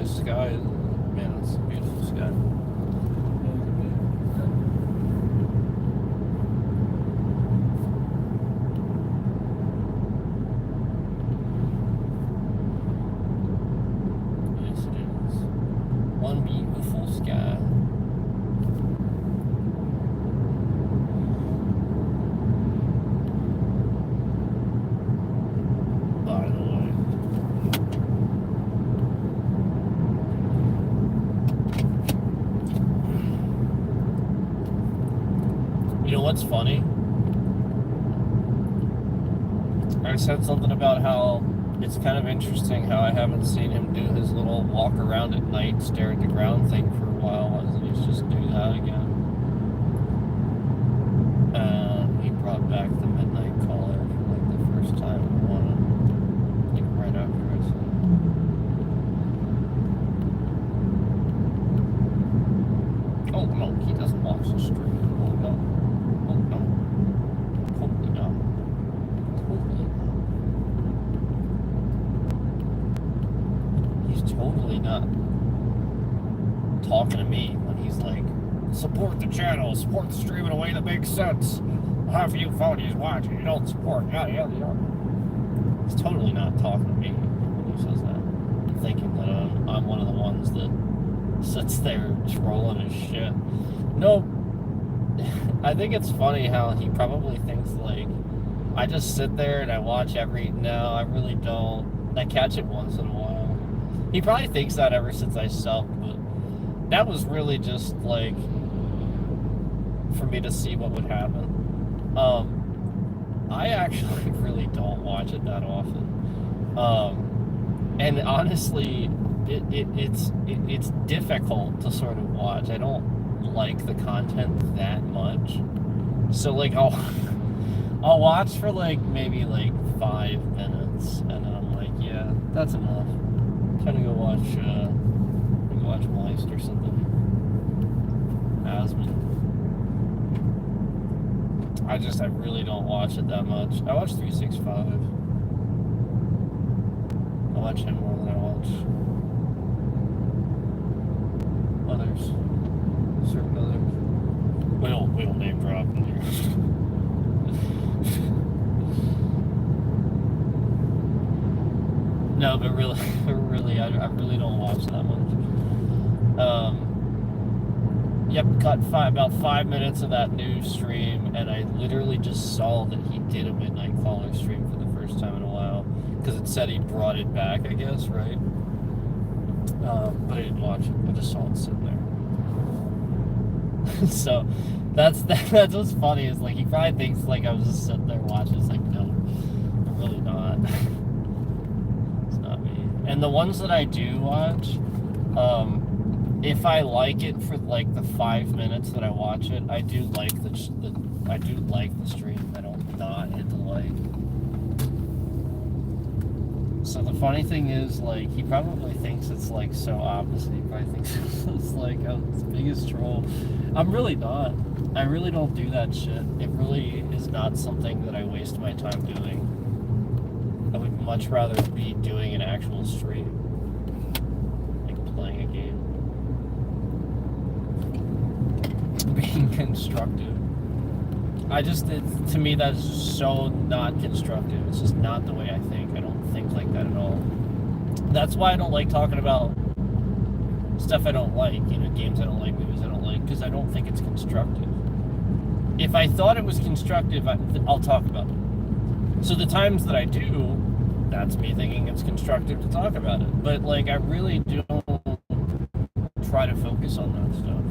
Sky, man, it's a beautiful sky. Yes, it is. One beautiful sky. By the way. You know what's funny? I said something about how it's kind of interesting how I haven't seen him do his little walk around at night, stare at the ground thing for a while. He's just do that again. He brought back the midnight caller for like the first time in a while. Like right after I said it. Oh no, he doesn't walk so straight. Oh no. Oh no. Totally not. Totally not. He's totally not. talking to me when he's like, support the channel, support the stream in a way that makes sense. Half of you phonies watching, you don't support, yada, yada, yada. He's totally not talking to me when he says that. Thinking that I'm one of the ones that sits there trolling his shit. No, I think it's funny how he probably thinks like, I just sit there and I watch no, I really don't. I catch it once in a while. He probably thinks that ever since I subbed, but that was really just like for me to see what would happen. I actually really don't watch it that often. And honestly, it's difficult to sort of watch. I don't like the content that much. So like I'll watch for like maybe like 5 minutes and then I'm like, yeah, that's enough. I'm trying to go watch Moist or something. Asmon. I really don't watch it that much. I watch 365. I watch him more than I watch others. Certain others. We'll name drop in here. No, but really, I really don't watch that much. Yep, cut about 5 minutes of that new stream, and I literally just saw that he did a Midnight Caller stream for the first time in a while, because it said he brought it back, I guess, right? But I didn't watch it. I just saw it sitting there. So that's what's funny is like he probably thinks like I was just sitting there watching. It's like, no, I'm really not. It's not me. And the ones that I do watch, if I like it for like the 5 minutes that I watch it, I do like the stream. I don't not hit the like. So the funny thing is, like, he probably thinks it's like so opposite. He probably thinks it's like the biggest troll. I'm really not. I really don't do that shit. It really is not something that I waste my time doing. I would much rather be doing an actual stream, like playing a game. Being constructive. To me, that's so not constructive. It's just not the way I think. I don't think like that at all. That's why I don't like talking about stuff I don't like, games I don't like, movies I don't like, because I don't think it's constructive. If I thought it was constructive, I'll talk about it. So the times that I do, that's me thinking it's constructive to talk about it. But, like, I really don't try to focus on that stuff.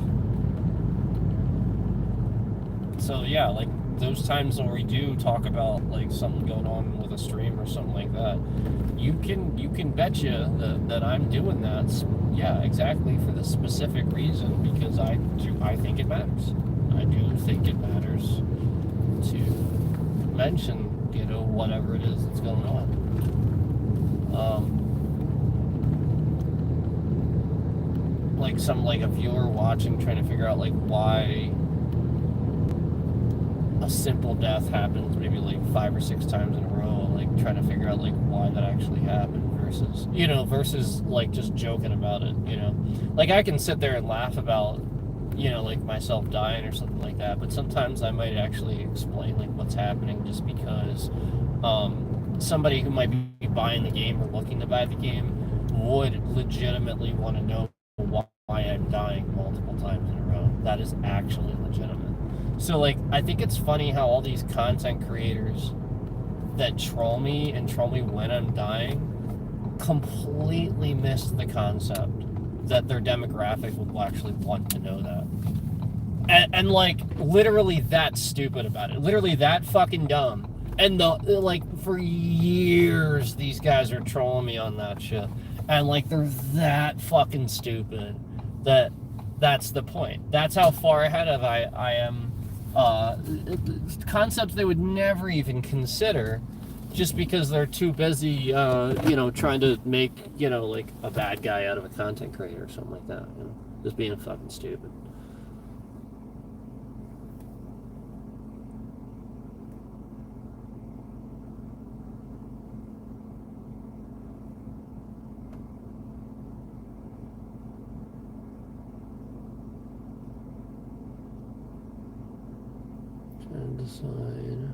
So yeah, like those times when we do talk about like something going on with a stream or something like that, you can betcha that I'm doing that. Yeah, exactly, for the specific reason, because I think it matters. I do think it matters to mention whatever it is that's going on. Like a viewer watching, trying to figure out like why a simple death happens maybe like 5 or 6 times in a row, like trying to figure out like why that actually happened versus like just joking about it, like I can sit there and laugh about like myself dying or something like that, but sometimes I might actually explain like what's happening, just because somebody who might be buying the game or looking to buy the game would legitimately want to know why I'm dying multiple times in a row. That is actually legitimate. So, like, I think it's funny how all these content creators that troll me when I'm dying completely miss the concept that their demographic will actually want to know that. And like, literally that stupid about it. Literally that fucking dumb. And for years, these guys are trolling me on that shit. And, like, they're that fucking stupid that's the point. That's how far ahead of I am. Concepts they would never even consider, just because they're too busy, trying to make, like a bad guy out of a content creator or something like that, just being fucking stupid. decide.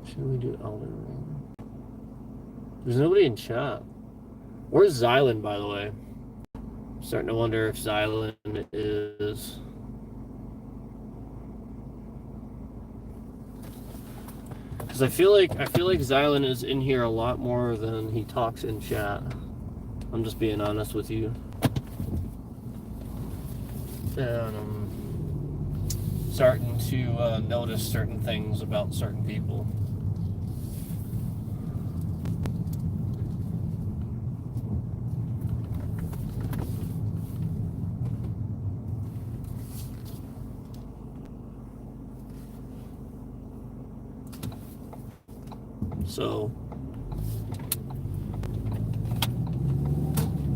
Should we do Elden Ring? There's nobody in chat. Where's Xylan, by the way? I'm starting to wonder if Xylan is... Because I feel like Xylan is in here a lot more than he talks in chat. I'm just being honest with you. And I'm starting to notice certain things about certain people. So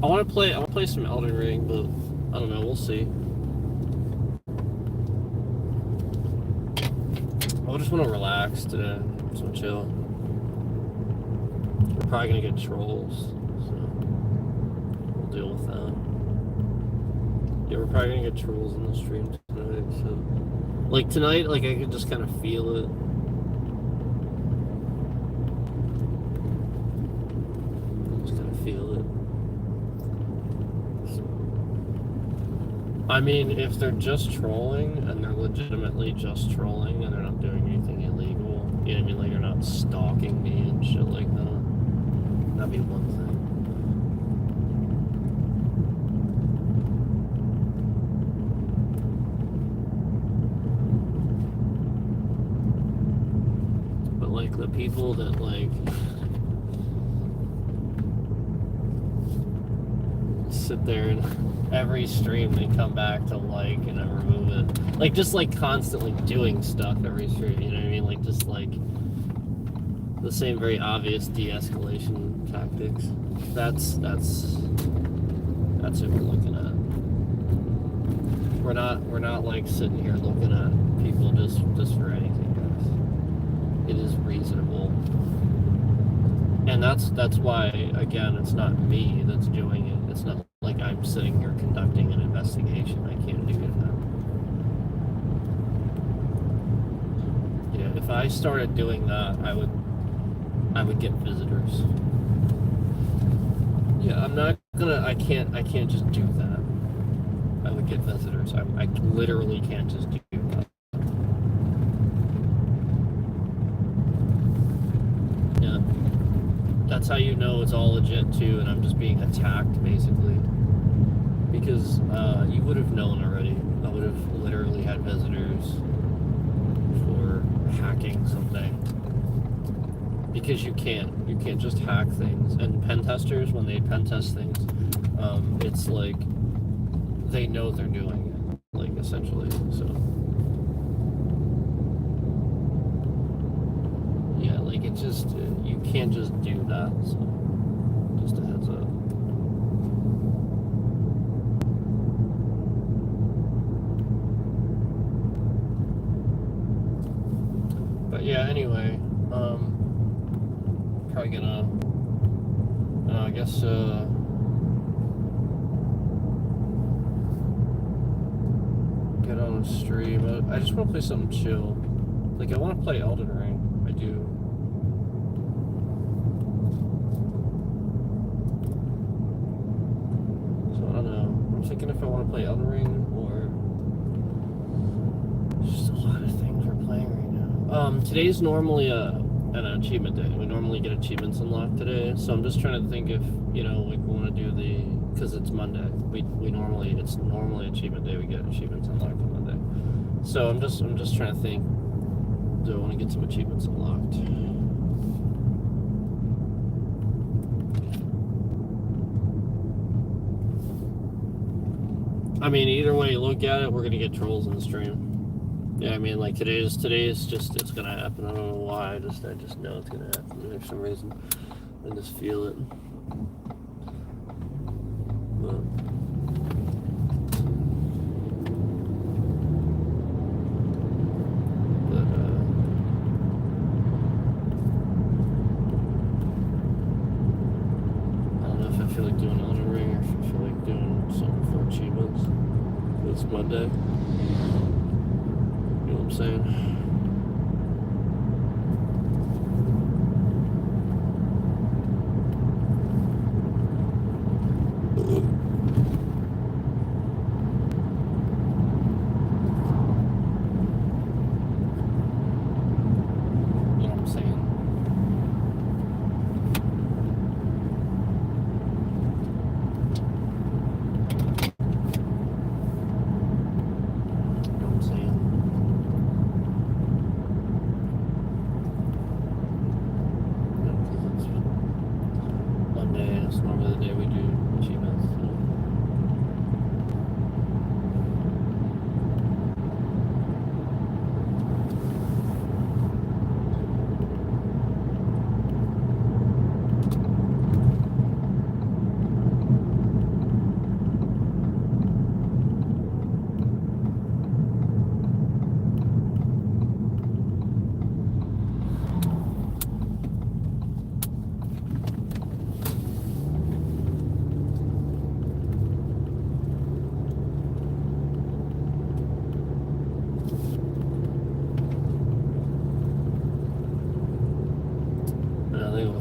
I want to play some Elden Ring, but I don't know, we'll see. I just want to relax today, so chill. We're probably gonna get trolls, so we'll deal with that. Yeah, we're probably gonna get trolls in the stream tonight, so like tonight, like I could just kind of feel it. I mean, if they're just trolling, and they're legitimately just trolling, and they're not doing anything illegal, you know what I mean? Like, they're not stalking me and shit like that. That'd be one thing. But, like, the people that, like... sit there and every stream they come back to like and then remove it, like just like constantly doing stuff every stream, you know what I mean? Like just like the same very obvious de-escalation tactics. That's what we're looking at. We're not like sitting here looking at people just for anything, guys. It is reasonable. And that's why, again, it's not me that's doing it. It's not like I'm sitting here conducting an investigation. I can't do that. Yeah, if I started doing that, I would get visitors. Yeah, I can't just do that. I would get visitors. I literally can't just do that. Yeah. That's how you know it's all legit too, and I'm just being attacked basically. Because you would have known already. I would have literally had visitors for hacking something. Because you can't just hack things. And pen testers, when they pen test things, it's like they know they're doing it, like essentially. So yeah, like it just you can't just do that. So just a heads up. But yeah, anyway, probably gonna, I guess, get on a stream. I just want to play something chill. Like, I want to play Elden Ring. I do. So, I don't know. I'm thinking if I want to play Elden Ring or... There's just a lot of things we're playing right now. Today's normally an achievement day. We normally get achievements unlocked today, so I'm just trying to think if, you know, like we want to do the, because it's Monday. It's normally achievement day. We get achievements unlocked on Monday. So I'm just trying to think. Do I want to get some achievements unlocked? I mean, either way you look at it, we're gonna get trolls in the stream. Yeah, I mean, like today is just, it's gonna happen. I don't know why. I just know it's gonna happen for some reason. I just feel it. But I don't know if I feel like doing Elden Ring or if I feel like doing something for achievements. It's Monday. You know what I'm saying?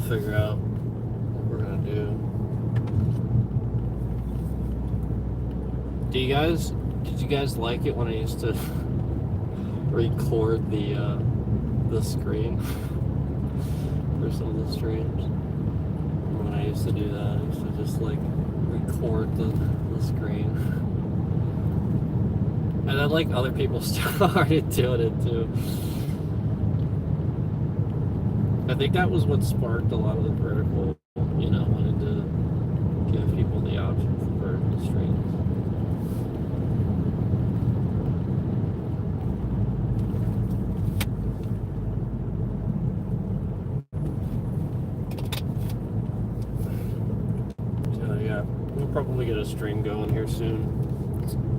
Figure out what we're gonna do. Did you guys like it when I used to record the screen for some of the streams? When I used to do that, I used to just like record the screen. And then like other people started doing it too. I think that was what sparked a lot of the vertical, wanted to give people the option for vertical streams. So yeah, we'll probably get a stream going here soon.